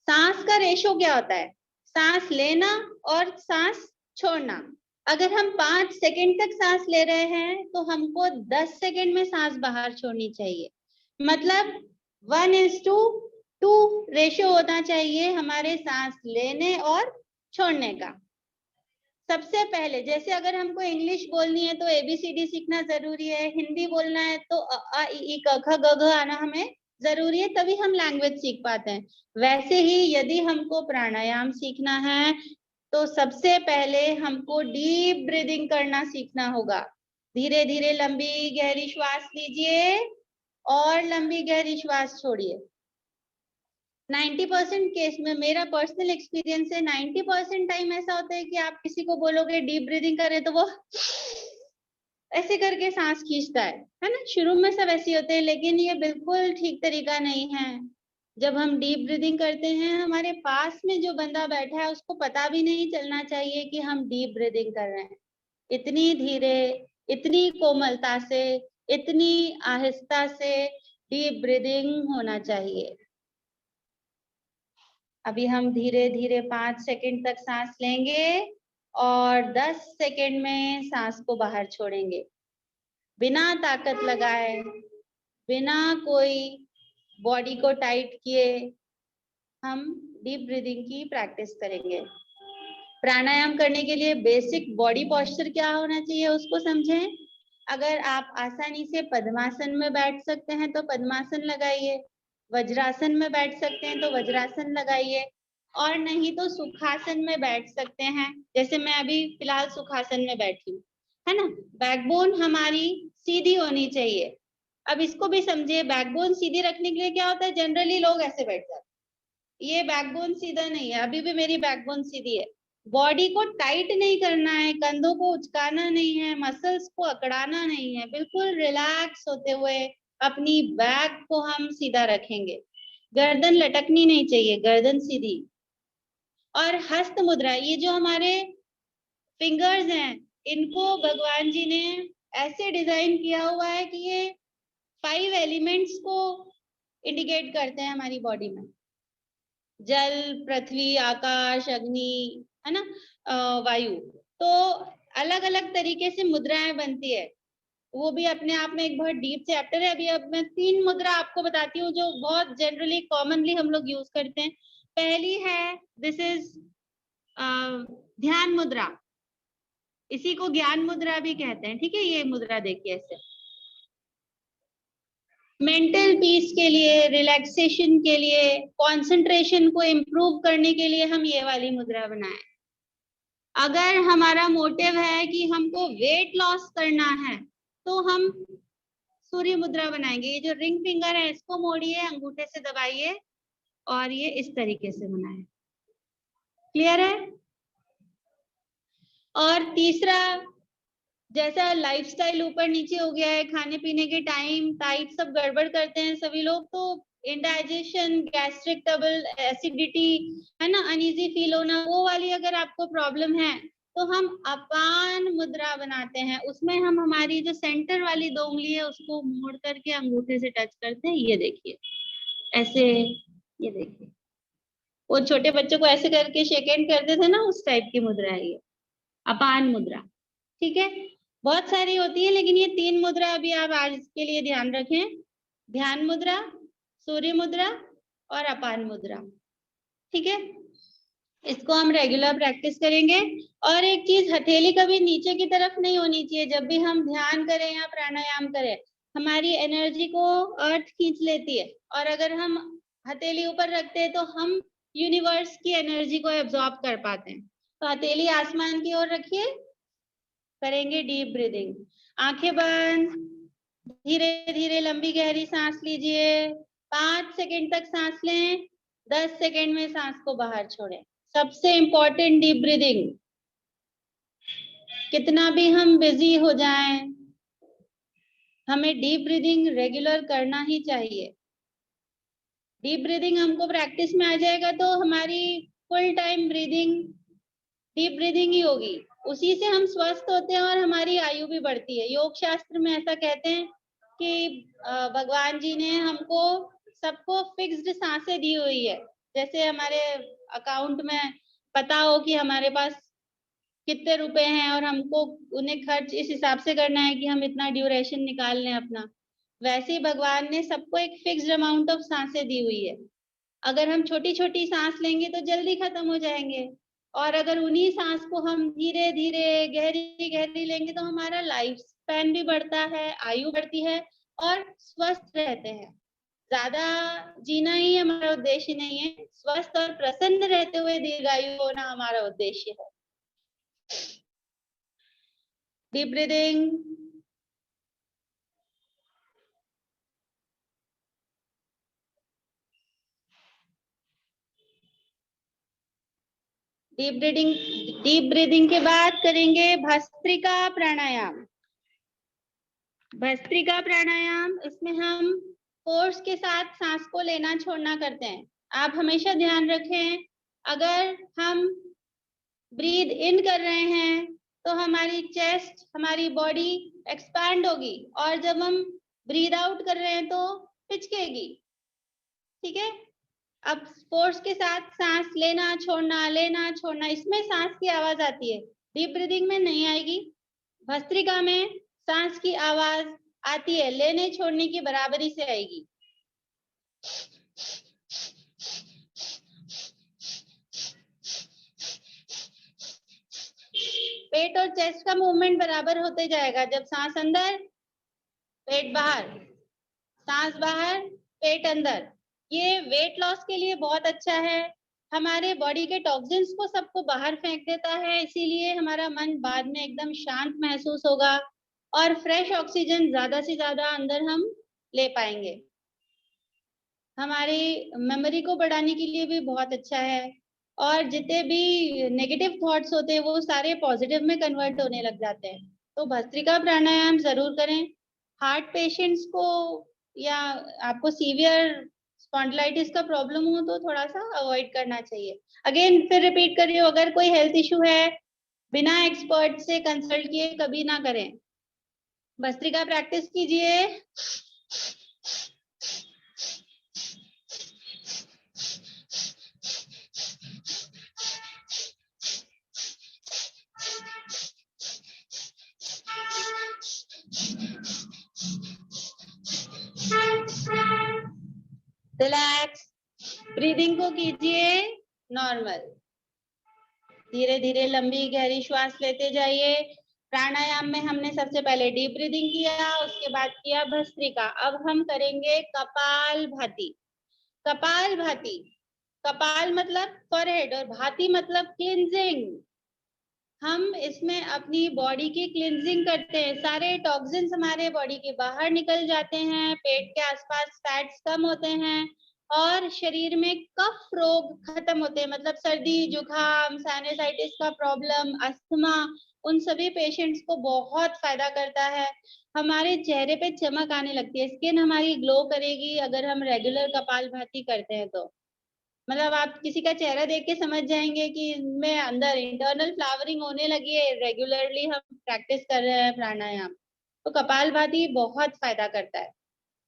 सांस का रेशो क्या होता है? सांस लेना और सांस छोड़ना। अगर हम 5 सेकंड तक सांस ले रहे हैं तो हमको 10 सेकंड में सांस बाहर छोड़नी चाहिए। मतलब 1:2 रेशो होना चाहिए हमारे सांस लेने और छोड़ने का। सबसे पहले, जैसे अगर हमको इंग्लिश बोलनी है तो ABCD सीखना जरूरी है, हिंदी बोलना है तो अ आ इ ई क ख ग घ आना हमें जरूरी है, तभी हम लैंग्वेज सीख पाते हैं। वैसे ही यदि हमको प्राणायाम सीखना है तो सबसे पहले हमको डीप ब्रीदिंग करना सीखना होगा। धीरे धीरे लंबी गहरी श्वास लीजिए और लंबी गहरी श्वास छोड़िए। 90% केस में, मेरा पर्सनल एक्सपीरियंस है, 90% टाइम ऐसा होता है कि आप किसी को बोलोगे डीप ब्रीदिंग करे तो वो ऐसे करके सांस खींचता है ना। शुरू में सब ऐसे होते हैं, लेकिन ये बिल्कुल ठीक तरीका नहीं है। जब हम डीप ब्रीदिंग करते हैं, हमारे पास में जो बंदा बैठा है उसको पता भी नहीं चलना चाहिए कि हम डीप ब्रीदिंग कर रहे हैं। इतनी धीरे, इतनी कोमलता से, इतनी आहिस्ता से डीप ब्रीदिंग होना चाहिए। अभी हम धीरे धीरे 5 सेकंड तक सांस लेंगे और 10 सेकंड में सांस को बाहर छोड़ेंगे, बिना ताकत लगाए, बिना कोई बॉडी को टाइट किए हम डीप ब्रीदिंग की प्रैक्टिस करेंगे। प्राणायाम करने के लिए बेसिक बॉडी पोस्चर क्या होना चाहिए उसको समझें। अगर आप आसानी से पद्मासन में बैठ सकते हैं तो पद्मासन लगाइए, वज्रासन में बैठ सकते हैं तो वज्रासन लगाइए, और नहीं तो सुखासन में बैठ सकते हैं। जैसे मैं अभी फिलहाल सुखासन में बैठी हूँ, है ना। बैकबोन हमारी सीधी होनी चाहिए। अब इसको भी समझिए, बैकबोन सीधी रखने के लिए क्या होता है, जनरली लोग ऐसे बैठ जाते हैं। ये बैकबोन सीधा नहीं है, अभी भी मेरी बैकबोन सीधी है। बॉडी को टाइट नहीं करना है, कंधों को उचकाना नहीं है, मसल्स को अकड़ाना नहीं है, बिल्कुल रिलैक्स होते हुए अपनी बैक को हम सीधा रखेंगे। गर्दन लटकनी नहीं चाहिए, गर्दन सीधी। और हस्त मुद्रा, ये जो हमारे फिंगर्स हैं, इनको भगवान जी ने ऐसे डिजाइन किया हुआ है कि ये 5 एलिमेंट्स को इंडिकेट करते हैं हमारी बॉडी में। जल, पृथ्वी, आकाश, अग्नि, है ना, वायु। तो अलग अलग तरीके से मुद्राएं बनती है, वो भी अपने आप में एक बहुत डीप चैप्टर है। अभी अब मैं 3 मुद्रा आपको बताती हूँ जो बहुत जनरली कॉमनली हम लोग यूज करते हैं। पहली है, दिस इज ध्यान मुद्रा, इसी को ज्ञान मुद्रा भी कहते हैं, ठीक है। ये मुद्रा देखिए, ऐसे मेंटल पीस के लिए, रिलैक्सेशन के लिए, कंसंट्रेशन को इम्प्रूव करने के लिए हम ये वाली मुद्रा बनाएं। अगर हमारा मोटिव है कि हमको वेट लॉस करना है तो हम सूर्य मुद्रा बनाएंगे। ये जो रिंग फिंगर है इसको मोड़िए, अंगूठे से दबाइए और ये इस तरीके से बनाएं। क्लियर है? और तीसरा, जैसा लाइफस्टाइल ऊपर नीचे हो गया है, खाने पीने के टाइम टाइट सब गड़बड़ करते हैं सभी लोग, तो इंडाइजेशन, गैस्ट्रिक ट्रबल, एसिडिटी, है ना, अनईजी फील होना, वो वाली अगर आपको प्रॉब्लम है तो हम अपान मुद्रा बनाते हैं। उसमें हम हमारी जो सेंटर वाली 2 उंगली है उसको मोड़ करके अंगूठे से टच करते हैं। ये देखिए ऐसे, ये देखिए वो छोटे बच्चों को ऐसे करके शेक हैंड करते थे ना, उस टाइप की मुद्रा है ये, अपान मुद्रा, ठीक है। बहुत सारी होती है, लेकिन ये 3 मुद्रा अभी आप आज के लिए ध्यान रखें। ध्यान मुद्रा, सूर्य मुद्रा और अपान मुद्रा। ठीक है, इसको हम रेगुलर प्रैक्टिस करेंगे। और एक चीज, हथेली कभी नीचे की तरफ नहीं होनी चाहिए। जब भी हम ध्यान करें या प्राणायाम करें, हमारी एनर्जी को अर्थ खींच लेती है, और अगर हम हथेली ऊपर रखते हैं तो हम यूनिवर्स की एनर्जी को एब्जॉर्ब कर पाते हैं। तो हथेली आसमान की ओर रखिए, करेंगे डीप ब्रीदिंग। आंखें बंद, धीरे धीरे लंबी गहरी सांस लीजिए। 5 सेकंड तक सांस लें, 10 सेकंड में सांस को बाहर छोड़ें। सबसे इंपॉर्टेंट डीप ब्रीदिंग। कितना भी हम बिजी हो जाएं, हमें डीप ब्रीदिंग रेगुलर करना ही चाहिए। डीप ब्रीदिंग हमको प्रैक्टिस में आ जाएगा तो हमारी full time breathing deep breathing ही होगी। उसी से हम स्वस्थ होते हैं और हमारी आयु भी बढ़ती है। योग शास्त्र में ऐसा कहते हैं कि भगवान जी ने हमको सबको फिक्स्ड सांसें दी हुई है। जैसे हमारे अकाउंट में पता हो कि हमारे पास कितने रुपए हैं और हमको उन्हें खर्च इस हिसाब से करना है कि हम इतना ड्यूरेशन निकाल लें अपना, वैसे ही भगवान ने सबको एक फिक्स्ड अमाउंट ऑफ सांसें दी हुई है। अगर हम छोटी छोटी सांस लेंगे तो जल्दी खत्म हो जाएंगे, और अगर उन्हीं सांस को हम धीरे धीरे गहरी गहरी लेंगे तो हमारा लाइफ स्पैन भी बढ़ता है, आयु बढ़ती है और स्वस्थ रहते हैं। ज्यादा जीना ही हमारा उद्देश्य नहीं है, स्वस्थ और प्रसन्न रहते हुए दीर्घायु होना हमारा उद्देश्य है। Deep breathing. डीप ब्रीदिंग के बाद करेंगे भस्त्रिका प्राणायाम। भस्त्रिका प्राणायाम, इसमें हम फोर्स के साथ सांस को लेना छोड़ना करते हैं। आप हमेशा ध्यान रखें, अगर हम ब्रीद इन कर रहे हैं तो हमारी चेस्ट, हमारी बॉडी एक्सपैंड होगी, और जब हम ब्रीद आउट कर रहे हैं तो पिचकेगी। ठीक है, अब फोर्स के साथ सांस लेना छोड़ना, इसमें सांस की आवाज आती है, डीप ब्रीदिंग में नहीं आएगी। भस्त्रिका में सांस की आवाज आती है, लेने छोड़ने की बराबरी से आएगी। पेट और चेस्ट का मूवमेंट बराबर होते जाएगा। जब सांस अंदर, पेट बाहर, सांस बाहर, पेट अंदर। ये वेट लॉस के लिए बहुत अच्छा है, हमारे बॉडी के टॉक्सिन्स को सबको बाहर फेंक देता है, इसीलिए हमारा मन बाद में एकदम शांत महसूस होगा और फ्रेश ऑक्सीजन ज्यादा से ज्यादा अंदर हम ले पाएंगे। हमारी मेमोरी को बढ़ाने के लिए भी बहुत अच्छा है, और जितने भी नेगेटिव थॉट्स होते हैं वो सारे पॉजिटिव में कन्वर्ट होने लग जाते हैं। तो भस्त्रिका प्राणायाम जरूर करें। हार्ट पेशेंट्स को या आपको सीवियर स्पॉन्डिलाइटिस का प्रॉब्लम हो तो थोड़ा सा अवॉइड करना चाहिए। अगेन फिर रिपीट कर रही हूँ, अगर कोई हेल्थ इशू है, बिना एक्सपर्ट से कंसल्ट किए कभी ना करें। भस्त्रिका प्रैक्टिस कीजिए। रिलैक्स, ब्रीदिंग को कीजिए नॉर्मल। धीरे धीरे लंबी गहरी श्वास लेते जाइए। प्राणायाम में हमने सबसे पहले डीप ब्रीदिंग किया, उसके बाद किया भस्त्रिका। अब हम करेंगे कपाल भाती। कपाल भाती, कपाल मतलब फॉरहेड और भाती मतलब क्लींजिंग। हम इसमें अपनी बॉडी की क्लींजिंग करते हैं, सारे टॉक्सिन्स हमारे बॉडी के बाहर निकल जाते हैं, पेट के आसपास फैट्स कम होते हैं और शरीर में कफ रोग खत्म होते हैं, मतलब सर्दी जुकाम, साइनसाइटिस का प्रॉब्लम, अस्थमा, उन सभी पेशेंट्स को बहुत फायदा करता है। हमारे चेहरे पे चमक आने लगती है, स्किन हमारी ग्लो करेगी अगर हम रेगुलर कपालभाति करते हैं तो। मतलब आप किसी का चेहरा देख के समझ जाएंगे कि इनमें अंदर इंटरनल फ्लावरिंग होने लगी है, रेगुलरली हम प्रैक्टिस कर रहे हैं प्राणायाम। तो कपालभाति बहुत फायदा करता है।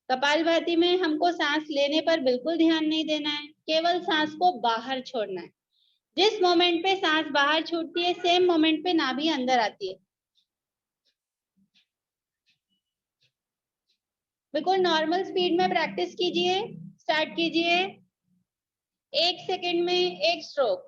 कपालभाति में हमको सांस लेने पर बिल्कुल ध्यान नहीं देना है, केवल सांस को बाहर छोड़ना है। जिस मोमेंट पे सांस बाहर छूटती है, सेम मोमेंट पे नाभि अंदर आती है। बिल्कुल नॉर्मल स्पीड में प्रैक्टिस कीजिए, स्टार्ट कीजिए। 1 सेकंड में 1 स्ट्रोक।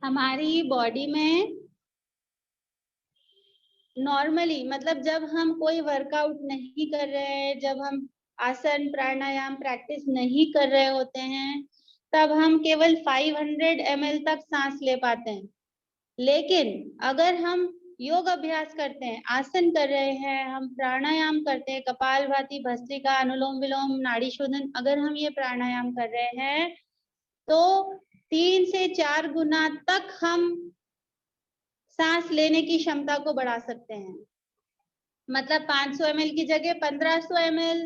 हमारी बॉडी में नॉर्मली मतलब जब हम कोई वर्कआउट नहीं कर रहे हैं, जब हम आसन प्राणायाम प्रैक्टिस नहीं कर रहे होते हैं, तब हम केवल 500 ml तक सांस ले पाते हैं। लेकिन अगर हम योग अभ्यास करते हैं, आसन कर रहे हैं, हम प्राणायाम करते हैं, कपालभाति, भस्त्रिका, अनुलोम विलोम, नाड़ी शोधन, अगर हम ये प्राणायाम कर रहे हैं तो 3 से 4 गुना तक हम सांस लेने की क्षमता को बढ़ा सकते हैं। मतलब 500 ml की जगह 1500 ml,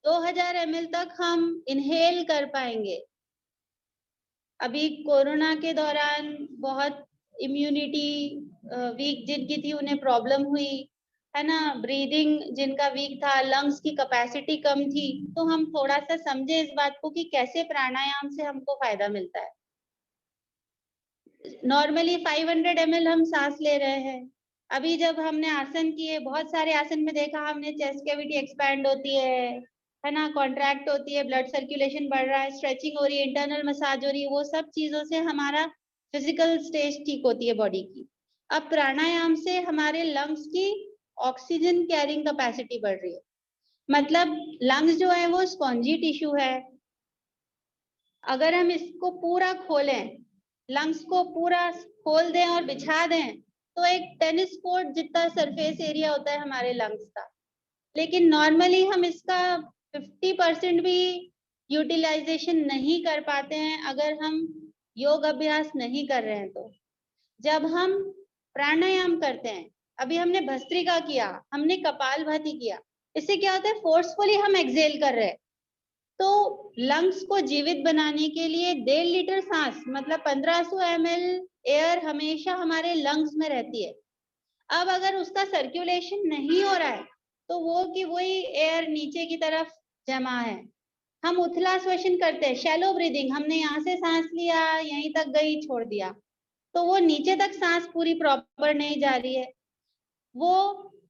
2000 ml तक हम इनहेल कर पाएंगे। अभी कोरोना के दौरान बहुत इम्यूनिटी वीक जिनकी थी उन्हें प्रॉब्लम हुई है ना, ब्रीदिंग जिनका वीक था, लंग्स की कैपेसिटी कम थी, तो हम थोड़ा सा समझे इस बात को कि कैसे प्राणायाम से हमको फायदा मिलता है। नॉर्मली 500 ml हम सांस ले रहे हैं। अभी जब हमने आसन किए, बहुत सारे आसन में देखा हमने, चेस्ट कैविटी एक्सपैंड होती है ना, कॉन्ट्रैक्ट होती है, ब्लड सर्कुलेशन बढ़ रहा है, स्ट्रेचिंग हो रही है, इंटरनल मसाज हो रही है, वो सब चीजों से हमारा फिजिकल स्टेज ठीक होती है बॉडी की। अब प्राणायाम से हमारे लंग्स की ऑक्सीजन कैरिंग कैपेसिटी बढ़ रही है। मतलब लंग्स जो है वो स्पॉन्जी टिश्यू है। अगर हम इसको पूरा खोलें, लंग्स को पूरा खोल दें और बिछा दें, तो एक टेनिस कोर्ट जितना सरफेस एरिया होता है हमारे लंग्स का। लेकिन नॉर्मली हम इसका 50% भी यूटिलाइजेशन नहीं कर पाते हैं अगर हम योग अभ्यास नहीं कर रहे हैं। तो जब हम प्राणायाम करते हैं, अभी हमने भस्त्रिका किया, हमने कपालभाति किया, इससे क्या होता है, फोर्सफुली हम एक्सेल कर रहे हैं। तो लंग्स को जीवित बनाने के लिए 1.5 लीटर सांस मतलब 1500 ml एयर हमेशा हमारे लंग्स में रहती है। अब अगर उसका सर्कुलेशन नहीं हो रहा है तो वो कि वही एयर नीचे की तरफ जमा है। हम उथला श्वसन करते हैं, शैलो ब्रीदिंग, हमने यहाँ से सांस लिया, यहीं तक गई, छोड़ दिया, तो वो नीचे तक सांस पूरी प्रॉपर नहीं जा रही है। वो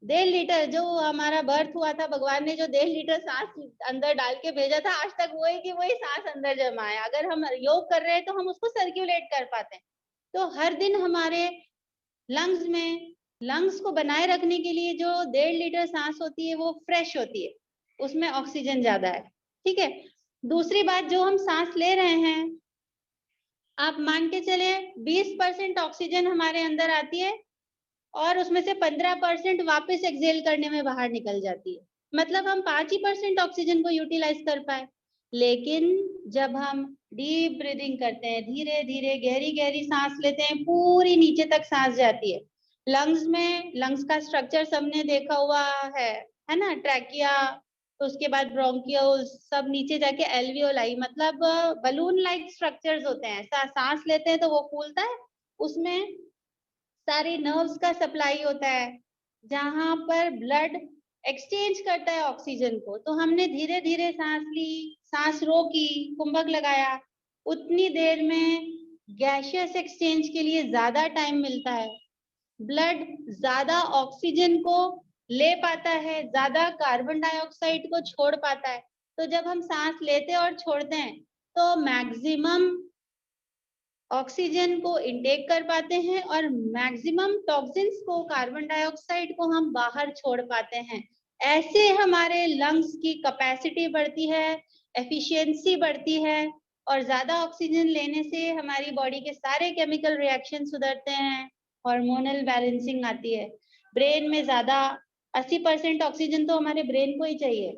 1.5 लीटर जो हमारा बर्थ हुआ था, भगवान ने जो 1.5 लीटर सांस अंदर डाल के भेजा था, आज तक वही की वही सांस अंदर जमा है। अगर हम योग कर रहे हैं तो हम उसको सर्कुलेट कर पाते हैं। तो हर दिन हमारे लंग्स में, लंग्स को बनाए रखने के लिए जो 1.5 लीटर सांस होती है वो फ्रेश होती है, उसमें ऑक्सीजन ज्यादा है। ठीक है। दूसरी बात, जो हम सांस ले रहे हैं, आप मान के चले 20% ऑक्सीजन हमारे अंदर आती है और उसमें से 15% वापस एक्सेल करने में बाहर निकल जाती है। मतलब हम 5% ऑक्सीजन को यूटिलाइज कर पाए। लेकिन जब हम डीप ब्रीदिंग करते हैं, धीरे धीरे गहरी गहरी सांस लेते हैं, पूरी नीचे तक सांस जाती है लंग्स में। लंग्स का स्ट्रक्चर सबने देखा हुआ है ना, ट्रैकिया, तो उसके बाद ब्रोंकियोल्स, सब नीचे जाके एल्वियोलाई, मतलब बलून लाइक स्ट्रक्चर्स होते हैं। सांस लेते हैं तो वो फूलता है, उसमें सारी नर्व्स का सप्लाई होता है, जहां पर ब्लड एक्सचेंज करता है ऑक्सीजन को। तो हमने धीरे धीरे सांस ली, सांस रोकी, कुंभक लगाया, उतनी देर में गैसियस एक्सचेंज के लिए ज्यादा टाइम मिलता है, ब्लड ज्यादा ऑक्सीजन को ले पाता है, ज्यादा कार्बन डाइऑक्साइड को छोड़ पाता है। तो जब हम सांस लेते और छोड़ते हैं तो मैक्सिमम ऑक्सीजन को इनटेक कर पाते हैं और मैक्सिमम टॉक्सिन्स को, कार्बन डाइऑक्साइड को हम बाहर छोड़ पाते हैं। ऐसे हमारे लंग्स की कैपेसिटी बढ़ती है, एफिशिएंसी बढ़ती है, और ज्यादा ऑक्सीजन लेने से हमारी बॉडी के सारे केमिकल रिएक्शन सुधरते हैं, हार्मोनल बैलेंसिंग आती है। ब्रेन में ज्यादा 80% ऑक्सीजन तो हमारे ब्रेन को ही चाहिए,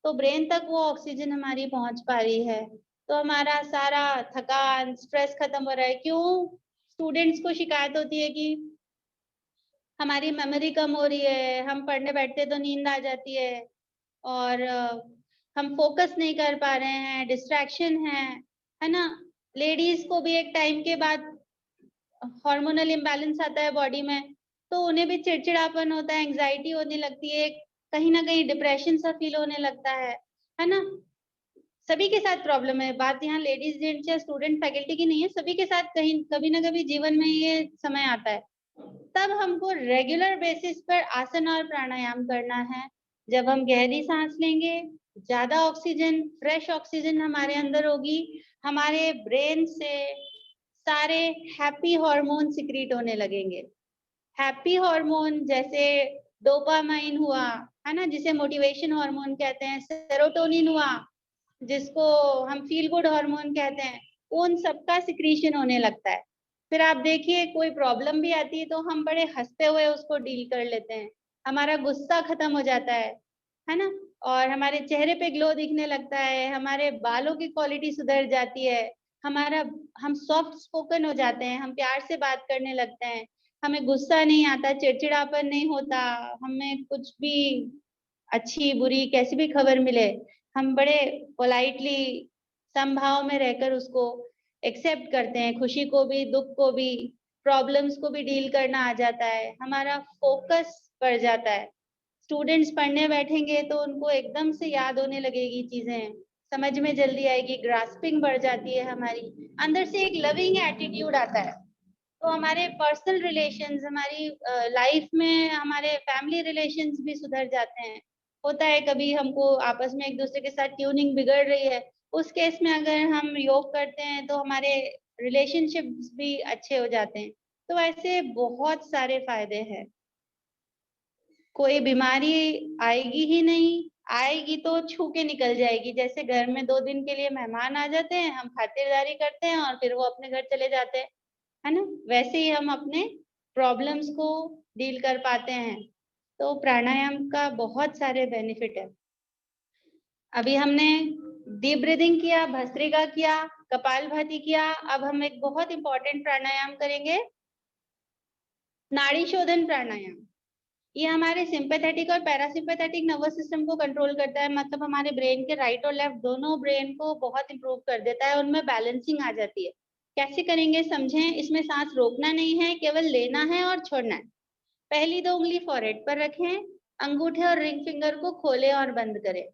तो ब्रेन तक वो ऑक्सीजन हमारी पहुंच पा रही है, तो हमारा सारा थकान, स्ट्रेस खत्म हो रहा है। क्यों स्टूडेंट्स को शिकायत होती है कि हमारी मेमोरी कम हो रही है, हम पढ़ने बैठते तो नींद आ जाती है, और हम फोकस नहीं कर पा रहे हैं, डिस्ट्रैक्शन है ना। लेडीज को भी एक टाइम के बाद हार्मोनल इम्बैलेंस आता है बॉडी में, तो उन्हें भी चिड़चिड़ापन होता है, एंग्जाइटी होने लगती है, कहीं ना कहीं डिप्रेशन सा फील होने लगता है ना। सभी के साथ प्रॉब्लम है, बात यहाँ लेडीज जेंट्स या स्टूडेंट फैकल्टी की नहीं है, सभी के साथ कहीं कभी ना कभी जीवन में ये समय आता है। तब हमको रेगुलर बेसिस पर आसन और प्राणायाम करना है। जब हम गहरी सांस लेंगे, ज्यादा ऑक्सीजन, फ्रेश ऑक्सीजन हमारे अंदर होगी, हमारे ब्रेन से सारे हैप्पी हार्मोन सिक्रीट होने लगेंगे। हैप्पी हार्मोन जैसे डोपामाइन हुआ, है ना, जिसे मोटिवेशन हार्मोन कहते हैं, सेरोटोनिन हुआ जिसको हम फील गुड हार्मोन कहते हैं, उन सबका सिक्रीशन होने लगता है। फिर आप देखिए कोई प्रॉब्लम भी आती है तो हम बड़े हंसते हुए उसको डील कर लेते हैं, हमारा गुस्सा खत्म हो जाता है ना, और हमारे चेहरे पे ग्लो दिखने लगता है, हमारे बालों की क्वालिटी सुधर जाती है, हमारा हम सॉफ्ट स्पोकन हो जाते हैं, हम प्यार से बात करने लगते हैं, हमें गुस्सा नहीं आता, चिड़चिड़ापन नहीं होता, हमें कुछ भी अच्छी बुरी कैसी भी खबर मिले हम बड़े पोलाइटली समभाव में रहकर उसको एक्सेप्ट करते हैं, खुशी को भी दुख को भी प्रॉब्लम्स को भी डील करना आ जाता है, हमारा फोकस बढ़ जाता है। स्टूडेंट्स पढ़ने बैठेंगे तो उनको एकदम से याद होने लगेगी चीजें, समझ में जल्दी आएगी, ग्रास्पिंग बढ़ जाती है हमारी, अंदर से एक लविंग एटीट्यूड आता है। तो हमारे पर्सनल रिलेशंस, हमारी लाइफ में हमारे फैमिली रिलेशंस भी सुधर जाते हैं। होता है कभी हमको आपस में एक दूसरे के साथ ट्यूनिंग बिगड़ रही है, उस केस में अगर हम योग करते हैं तो हमारे रिलेशनशिप्स भी अच्छे हो जाते हैं। तो ऐसे बहुत सारे फायदे हैं, कोई बीमारी आएगी ही नहीं, आएगी तो छू के निकल जाएगी। जैसे घर में 2 दिन के लिए मेहमान आ जाते हैं, हम खातिरदारी करते हैं और फिर वो अपने घर चले जाते हैं, है ना, वैसे ही हम अपने प्रॉब्लम्स को डील कर पाते हैं। तो प्राणायाम का बहुत सारे बेनिफिट है। अभी हमने डीप ब्रीदिंग किया, भस्त्रिका किया, कपालभाति किया, अब हम एक बहुत इंपॉर्टेंट प्राणायाम करेंगे, नाड़ी शोधन प्राणायाम। ये हमारे सिंपैथेटिक और पैरासिम्पैथेटिक नर्वस सिस्टम को कंट्रोल करता है, मतलब हमारे ब्रेन के राइट और लेफ्ट दोनों ब्रेन को बहुत इंप्रूव कर देता है, उनमें बैलेंसिंग आ जाती है। कैसे करेंगे समझें, इसमें सांस रोकना नहीं है, केवल लेना है और छोड़ना है। पहली 2 उंगली फॉरहेड पर रखें, अंगूठे और रिंग फिंगर को खोलें और बंद करें।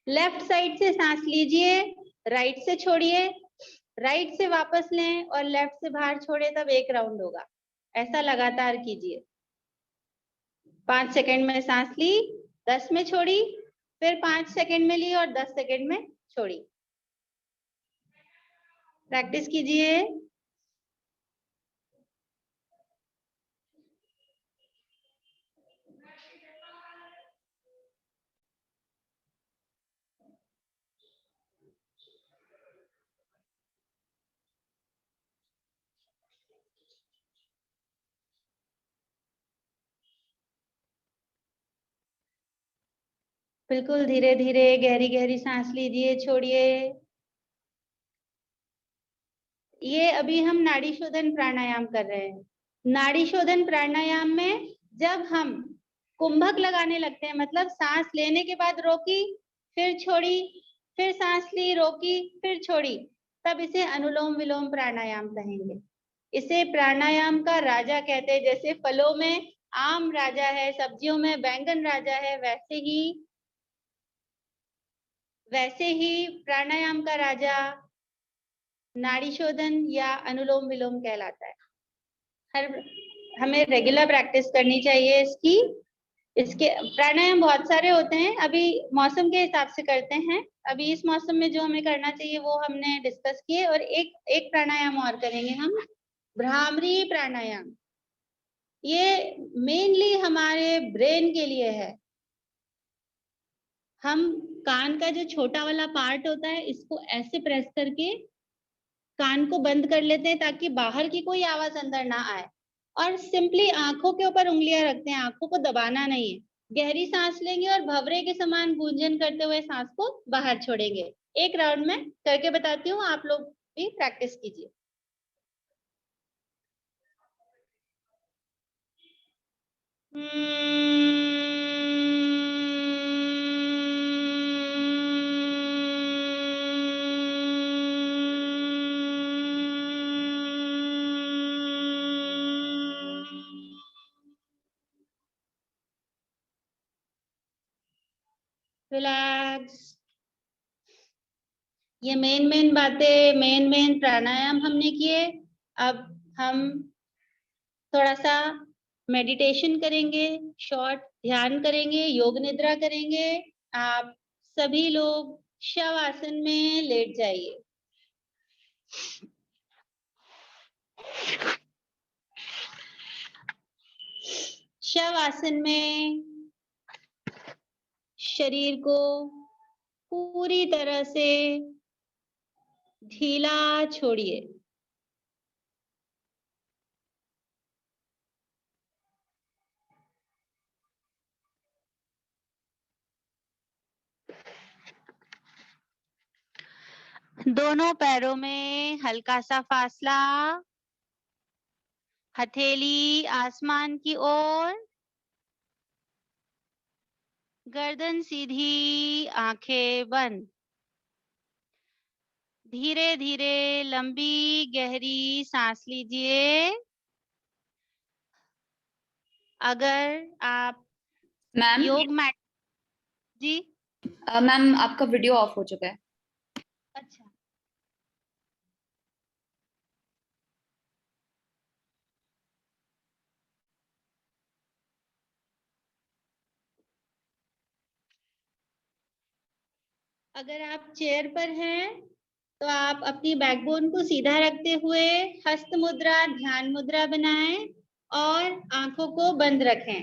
लेफ्ट साइड से सांस लीजिए, राइट से छोड़िए, राइट से वापस लें और लेफ्ट से बाहर छोड़े, तब एक राउंड होगा। ऐसा लगातार कीजिए। 5 सेकंड में सांस ली, 10 में छोड़ी, फिर 5 सेकंड में ली और 10 सेकंड में छोड़ी। प्रैक्टिस कीजिए। बिल्कुल धीरे धीरे गहरी गहरी सांस लीजिए, छोड़िए। ये अभी हम नाड़ी शोधन प्राणायाम कर रहे हैं। नाड़ी शोधन प्राणायाम में जब हम कुंभक लगाने लगते हैं, मतलब सांस लेने के बाद रोकी, फिर छोड़ी, फिर सांस ली, रोकी, फिर छोड़ी, तब इसे अनुलोम विलोम प्राणायाम कहेंगे। इसे प्राणायाम का राजा कहते हैं। जैसे फलों में आम राजा है, सब्जियों में बैंगन राजा है, वैसे ही प्राणायाम का राजा नाड़ी शोधन या अनुलोम विलोम कहलाता है। हर हमें रेगुलर प्रैक्टिस करनी चाहिए इसकी। इसके प्राणायाम बहुत सारे होते हैं, अभी मौसम के हिसाब से करते हैं। अभी इस मौसम में जो हमें करना चाहिए वो हमने डिस्कस किए, और एक एक प्राणायाम और करेंगे हम, भ्रामरी प्राणायाम। ये मेनली हमारे ब्रेन के लिए है। हम कान का जो छोटा वाला पार्ट होता है, इसको ऐसे प्रेस करके कान को बंद कर लेते हैं ताकि बाहर की कोई आवाज अंदर ना आए, और सिंपली आंखों के ऊपर उंगलियां रखते हैं, आंखों को दबाना नहीं है। गहरी सांस लेंगे और भंवरे के समान गूंजन करते हुए सांस को बाहर छोड़ेंगे। एक राउंड में करके बताती हूँ, आप लोग भी प्रैक्टिस कीजिए। रिलैक्स। ये मेन बातें, मेन प्राणायाम हमने किए। अब हम थोड़ा सा मेडिटेशन करेंगे, शॉर्ट ध्यान करेंगे, योग निद्रा करेंगे। आप सभी लोग शव आसन में लेट जाइए। शव आसन में शरीर को पूरी तरह से ढीला छोड़िए। दोनों पैरों में हल्का सा फासला, हथेली आसमान की ओर, गर्दन सीधी, आंखें बंद। धीरे धीरे लंबी गहरी सांस लीजिए। अगर आप मैम योग मैट जी मैम आपका वीडियो ऑफ हो चुका है। अच्छा, अगर आप चेयर पर हैं तो आप अपनी बैकबोन को सीधा रखते हुए हस्त मुद्रा, ध्यान मुद्रा बनाएं और आंखों को बंद रखें।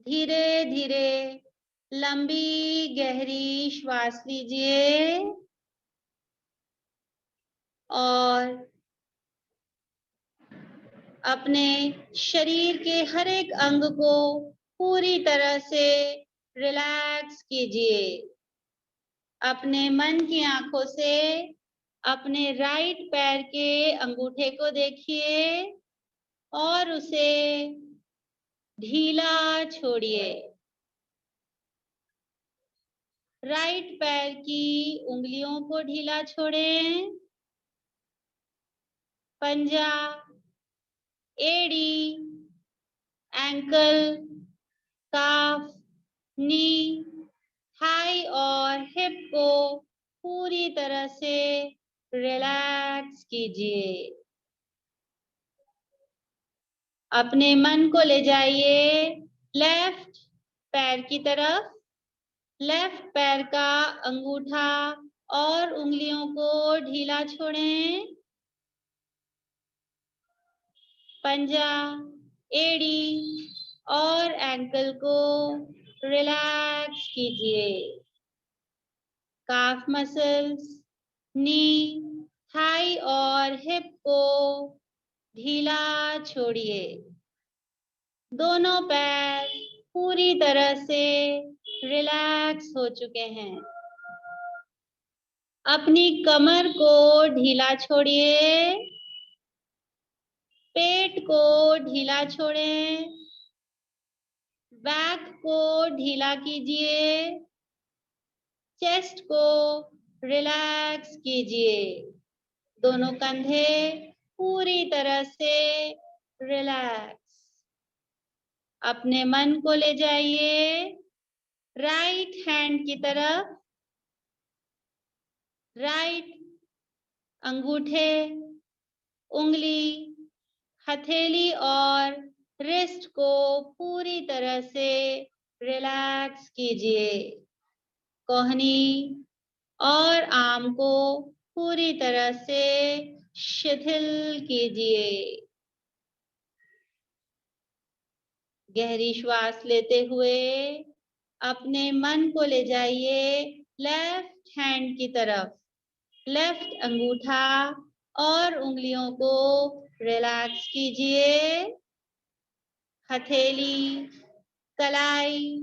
धीरे धीरे लंबी गहरी श्वास लीजिए और अपने शरीर के हर एक अंग को पूरी तरह से रिलैक्स कीजिए। अपने मन की आंखों से अपने राइट पैर के अंगूठे को देखिए और उसे ढीला छोड़िए। राइट पैर की उंगलियों को ढीला छोड़ें। पंजा, एड़ी, एंकल, काफ, नी, थाई और हिप को पूरी तरह से रिलैक्स कीजिए। अपने मन को ले जाइए लेफ्ट पैर की तरफ। लेफ्ट पैर का अंगूठा और उंगलियों को ढीला छोड़ें। पंजा, एड़ी और एंकल को रिलैक्स कीजिए। काफ मसल्स, नी, थाई और हिप को ढीला छोड़िए। दोनों पैर पूरी तरह से रिलैक्स हो चुके हैं। अपनी कमर को ढीला छोड़िए। पेट को ढीला छोड़ें। बैक को ढीला कीजिए। चेस्ट को रिलैक्स कीजिए। दोनों कंधे पूरी तरह से रिलैक्स। अपने मन को ले जाइए राइट हैंड की तरफ। राइट अंगूठे, उंगली, हथेली और रिस्ट को पूरी तरह से रिलैक्स कीजिए। कोहनी और आर्म को पूरी तरह से शिथिल कीजिए। गहरी श्वास लेते हुए अपने मन को ले जाइए लेफ्ट हैंड की तरफ। लेफ्ट अंगूठा और उंगलियों को रिलैक्स कीजिए। हथेली, कलाई,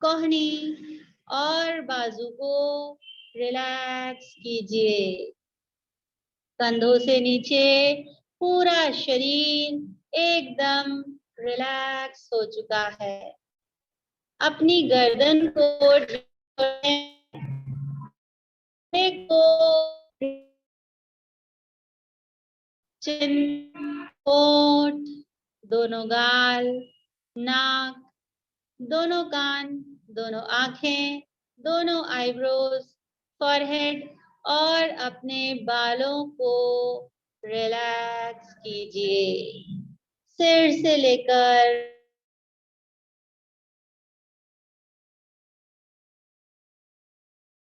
कोहनी और बाजू को रिलैक्स कीजिए। कंधों से नीचे पूरा शरीर एकदम रिलैक्स हो चुका है। अपनी गर्दन को चिन, होठ, दोनों गाल, नाक, दोनों कान, दोनों आंखें, दोनों आईब्रोज, फॉरहेड और अपने बालों को रिलैक्स कीजिए। सिर से लेकर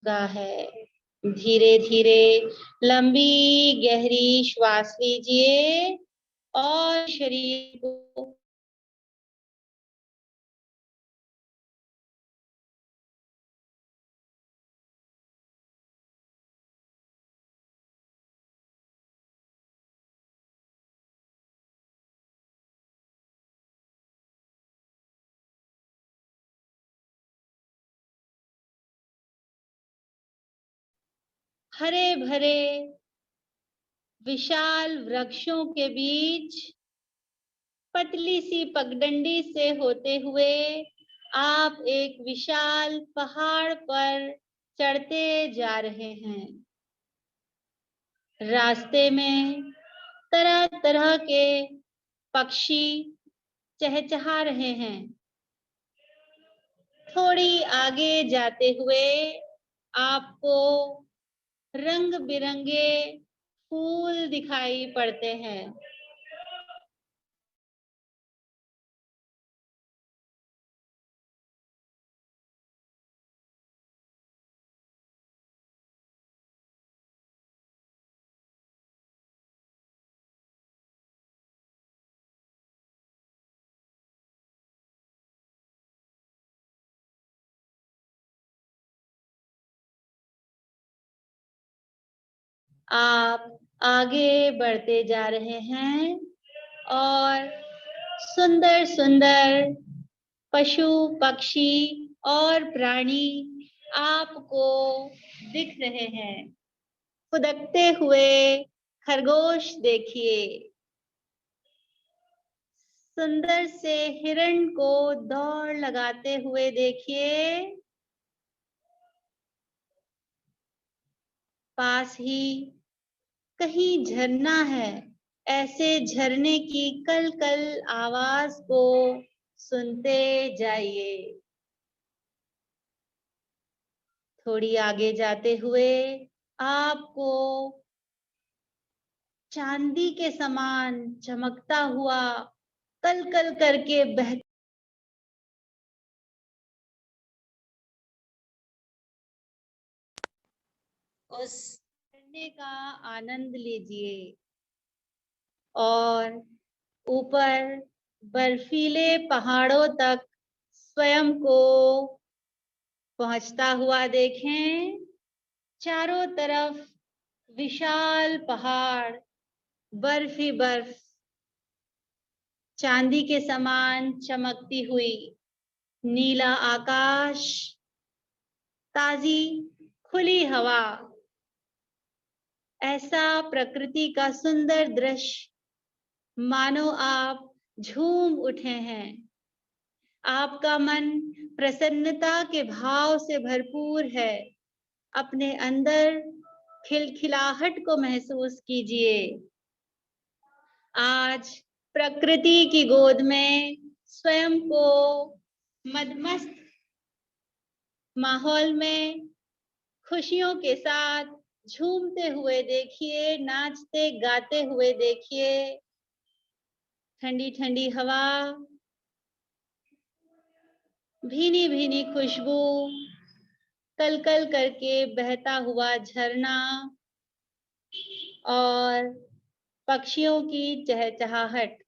है। धीरे धीरे लंबी गहरी श्वास लीजिए और शरीर को हरे भरे विशाल वृक्षों के बीच पतली सी पगडंडी से होते हुए आप एक विशाल पहाड़ पर चढ़ते जा रहे हैं। रास्ते में तरह तरह के पक्षी चहचहा रहे हैं। थोड़ी आगे जाते हुए आपको रंग बिरंगे फूल दिखाई पड़ते हैं। आप आगे बढ़ते जा रहे हैं और सुंदर सुंदर पशु पक्षी और प्राणी आपको दिख रहे हैं। फुदकते हुए खरगोश देखिए। सुंदर से हिरण को दौड़ लगाते हुए देखिए। पास ही कहीं झरना है। ऐसे झरने की कल कल आवाज को सुनते जाइए। थोड़ी आगे जाते हुए आपको चांदी के समान चमकता हुआ कल कल करके बह उस झरने का आनंद लीजिए और ऊपर बर्फीले पहाड़ों तक स्वयं को पहुंचता हुआ देखें। चारों तरफ विशाल पहाड़, बर्फ ही बर्फ, चांदी के समान चमकती हुई नीला आकाश, ताजी खुली हवा, ऐसा प्रकृति का सुंदर दृश्य मानो आप झूम उठे हैं। आपका मन प्रसन्नता के भाव से भरपूर है। अपने अंदर खिलखिलाहट को महसूस कीजिए। आज प्रकृति की गोद में स्वयं को मदमस्त माहौल में खुशियों के साथ झूमते हुए देखिए, नाचते गाते हुए देखिए। ठंडी ठंडी हवा, भीनी भीनी खुशबू, कल कल करके बहता हुआ झरना और पक्षियों की चहचहाहट।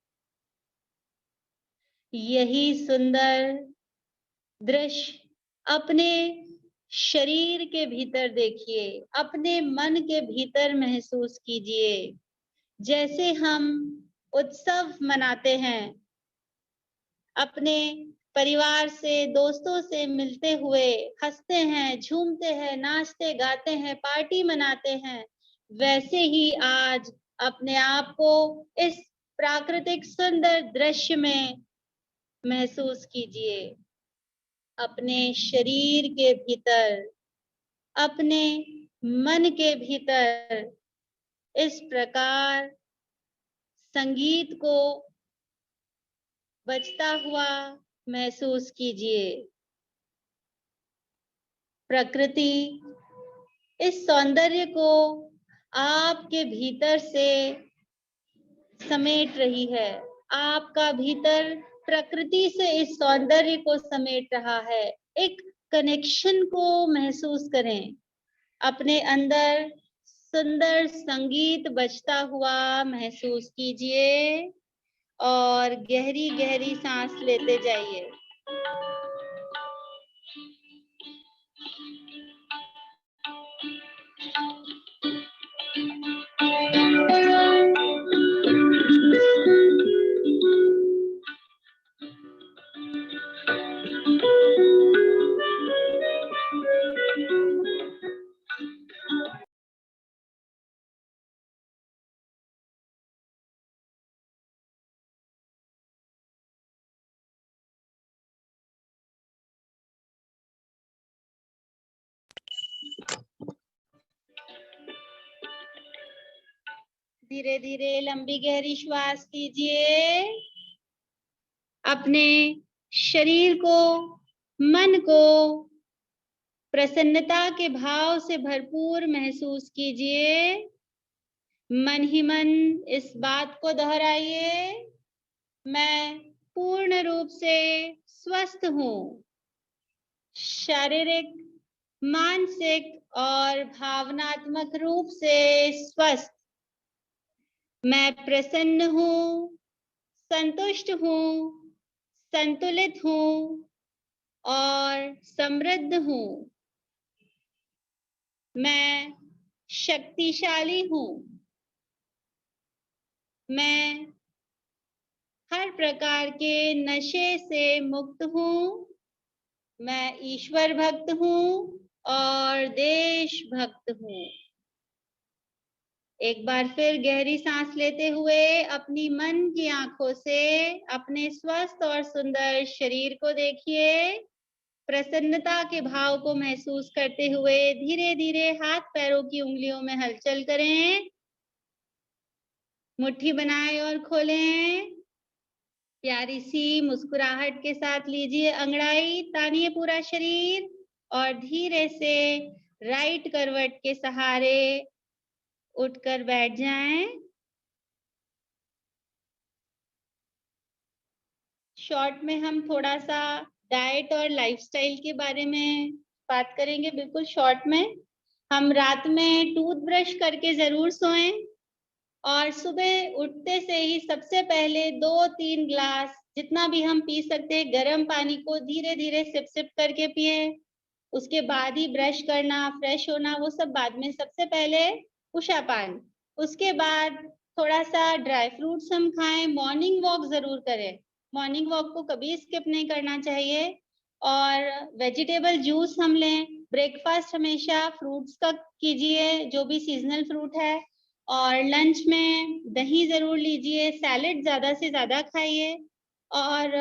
यही सुंदर दृश्य अपने शरीर के भीतर देखिए, अपने मन के भीतर महसूस कीजिए। जैसे हम उत्सव मनाते हैं, अपने परिवार से, दोस्तों से मिलते हुए हंसते हैं, झूमते हैं, नाचते गाते हैं, पार्टी मनाते हैं, वैसे ही आज अपने आप को इस प्राकृतिक सुंदर दृश्य में महसूस कीजिए। अपने शरीर के भीतर, अपने मन के भीतर इस प्रकार संगीत को बजता हुआ महसूस कीजिए। प्रकृति इस सौंदर्य को आपके भीतर से समेट रही है। आपका भीतर प्रकृति से इस सौंदर्य को समेट रहा है। एक कनेक्शन को महसूस करें। अपने अंदर सुंदर संगीत बजता हुआ महसूस कीजिए और गहरी गहरी सांस लेते जाइए। धीरे धीरे लंबी गहरी श्वास कीजिए। अपने शरीर को, मन को प्रसन्नता के भाव से भरपूर महसूस कीजिए। मन ही मन इस बात को दोहराइए, मैं पूर्ण रूप से स्वस्थ हूँ। शारीरिक, मानसिक और भावनात्मक रूप से स्वस्थ। मैं प्रसन्न हूँ, संतुष्ट हूँ, संतुलित हूँ और समृद्ध हूँ। मैं शक्तिशाली हूँ। मैं हर प्रकार के नशे से मुक्त हूँ। मैं ईश्वर भक्त हूँ और देश भक्त हूँ। एक बार फिर गहरी सांस लेते हुए अपनी मन की आंखों से अपने स्वस्थ और सुंदर शरीर को देखिए। प्रसन्नता के भाव को महसूस करते हुए धीरे धीरे हाथ पैरों की उंगलियों में हलचल करें। मुट्ठी बनाएं और खोलें। प्यारी सी मुस्कुराहट के साथ लीजिए अंगड़ाई, तानिए पूरा शरीर और धीरे से राइट करवट के सहारे उठकर बैठ जाएं। शॉर्ट में हम थोड़ा सा डाइट और लाइफस्टाइल के बारे में बात करेंगे। बिल्कुल शॉर्ट में, हम रात में टूथब्रश करके जरूर सोएं और सुबह उठते से ही सबसे पहले 2-3 ग्लास जितना भी हम पी सकते हैं गर्म पानी को धीरे धीरे सिप सिप करके पिए। उसके बाद ही ब्रश करना, फ्रेश होना, वो सब बाद में। सबसे पहले उषा पान, उसके बाद थोड़ा सा ड्राई फ्रूट्स हम खाएं। मॉर्निंग वॉक जरूर करें, मॉर्निंग वॉक को कभी स्किप नहीं करना चाहिए। और वेजिटेबल जूस हम लें। ब्रेकफास्ट हमेशा फ्रूट्स का कीजिए, जो भी सीजनल फ्रूट है। और लंच में दही जरूर लीजिए। सैलेड ज्यादा से ज्यादा खाइए और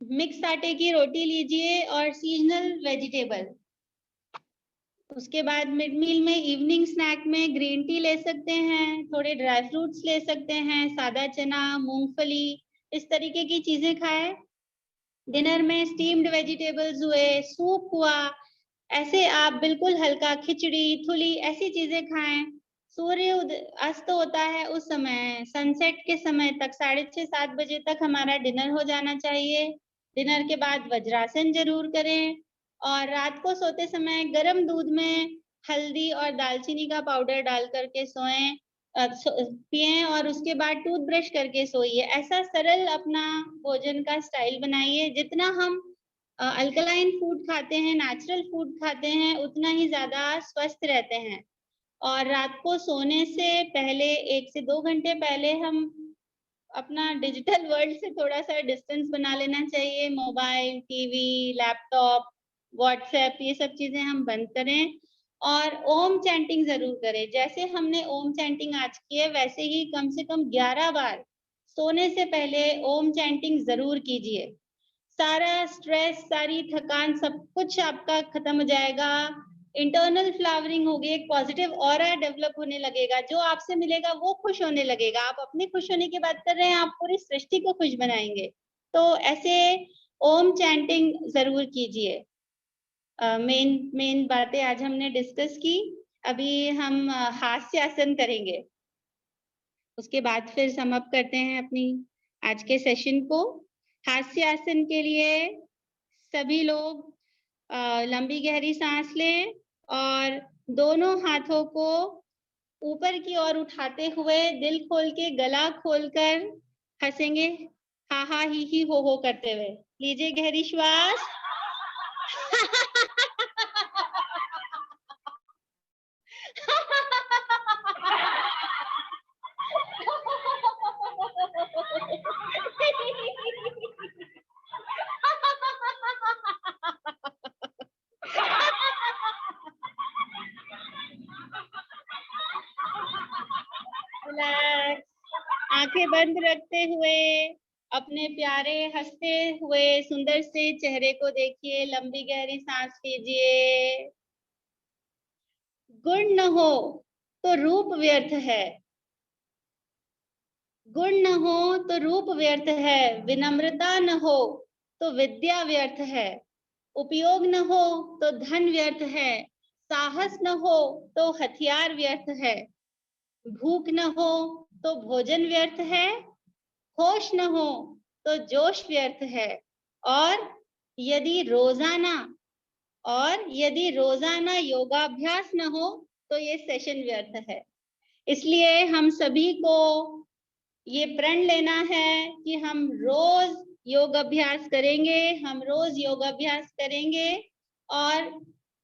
मिक्स आटे की रोटी लीजिए और सीजनल वेजिटेबल। उसके बाद मिड मील में, इवनिंग स्नैक में ग्रीन टी ले सकते हैं, थोड़े ड्राई फ्रूट्स ले सकते हैं, सादा चना, मूंगफली, इस तरीके की चीजें खाएं। डिनर में स्टीम्ड वेजिटेबल्स हुए, सूप हुआ, ऐसे आप बिल्कुल हल्का खिचड़ी, थुली, ऐसी चीजें खाएं। सूर्य अस्त होता है उस समय, सनसेट के समय तक 6:30-7 बजे तक हमारा डिनर हो जाना चाहिए। डिनर के बाद वज्रासन जरूर करें और रात को सोते समय गर्म दूध में हल्दी और दालचीनी का पाउडर डाल करके सोएं, पिएं और उसके बाद टूथब्रश करके सोइए। ऐसा सरल अपना भोजन का स्टाइल बनाइए। जितना हम अल्कलाइन फूड खाते हैं, नेचुरल फूड खाते हैं, उतना ही ज्यादा स्वस्थ रहते हैं। और रात को सोने से पहले 1 से 2 घंटे पहले हम अपना डिजिटल वर्ल्ड से थोड़ा सा डिस्टेंस बना लेना चाहिए। मोबाइल, टीवी, लैपटॉप, व्हाट्सएप, ये सब चीजें हम बंद करें और ओम चैंटिंग जरूर करें। जैसे हमने ओम चैंटिंग आज की है वैसे ही कम से कम 11 बार सोने से पहले ओम चैंटिंग जरूर कीजिए। सारा स्ट्रेस, सारी थकान, सब कुछ आपका खत्म हो जाएगा। इंटरनल फ्लावरिंग होगी, एक पॉजिटिव ऑरा डेवलप होने लगेगा। जो आपसे मिलेगा वो खुश होने लगेगा। आप अपने खुश होने की बात कर रहे हैं, आप पूरी सृष्टि को खुश बनाएंगे। तो ऐसे ओम चैंटिंग जरूर कीजिए। मेन बातें आज हमने डिस्कस की। अभी हम हास्यासन करेंगे, उसके बाद फिर सम अप करते हैं अपनी आज के सेशन को। हास्यासन के लिए सभी लोग लंबी गहरी सांस लें और दोनों हाथों को ऊपर की ओर उठाते हुए दिल खोल के गला खोलकर हंसेंगे, हा हा ही हो करते हुए। लीजिए गहरी श्वास। रिलैक्स, आंखें बंद रखते हुए अपने प्यारे हंसते हुए सुंदर से चेहरे को देखिए। लंबी गहरी सांस लीजिए। गुण न हो तो रूप व्यर्थ है, गुण न हो तो रूप व्यर्थ है, विनम्रता न हो तो विद्या व्यर्थ है, उपयोग न हो तो धन व्यर्थ है, साहस न हो तो हथियार व्यर्थ है, भूख न हो तो भोजन व्यर्थ है, होश न हो तो जोश व्यर्थ है, और यदि रोजाना योगाभ्यास न हो तो ये सेशन व्यर्थ है। इसलिए हम सभी को ये प्रण लेना है कि हम रोज योग अभ्यास करेंगे, हम रोज योग अभ्यास करेंगे और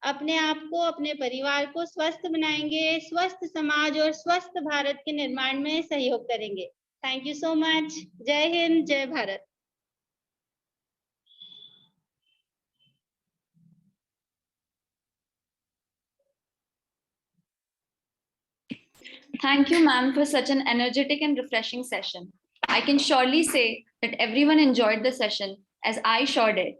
अपने आप को, अपने परिवार को स्वस्थ बनाएंगे, स्वस्थ समाज और स्वस्थ भारत के निर्माण में सहयोग करेंगे। Thank you so much. जय हिंद, जय Bharat. Thank you, ma'am, for such an energetic and refreshing session. I can surely say that everyone enjoyed the session, as I sure did.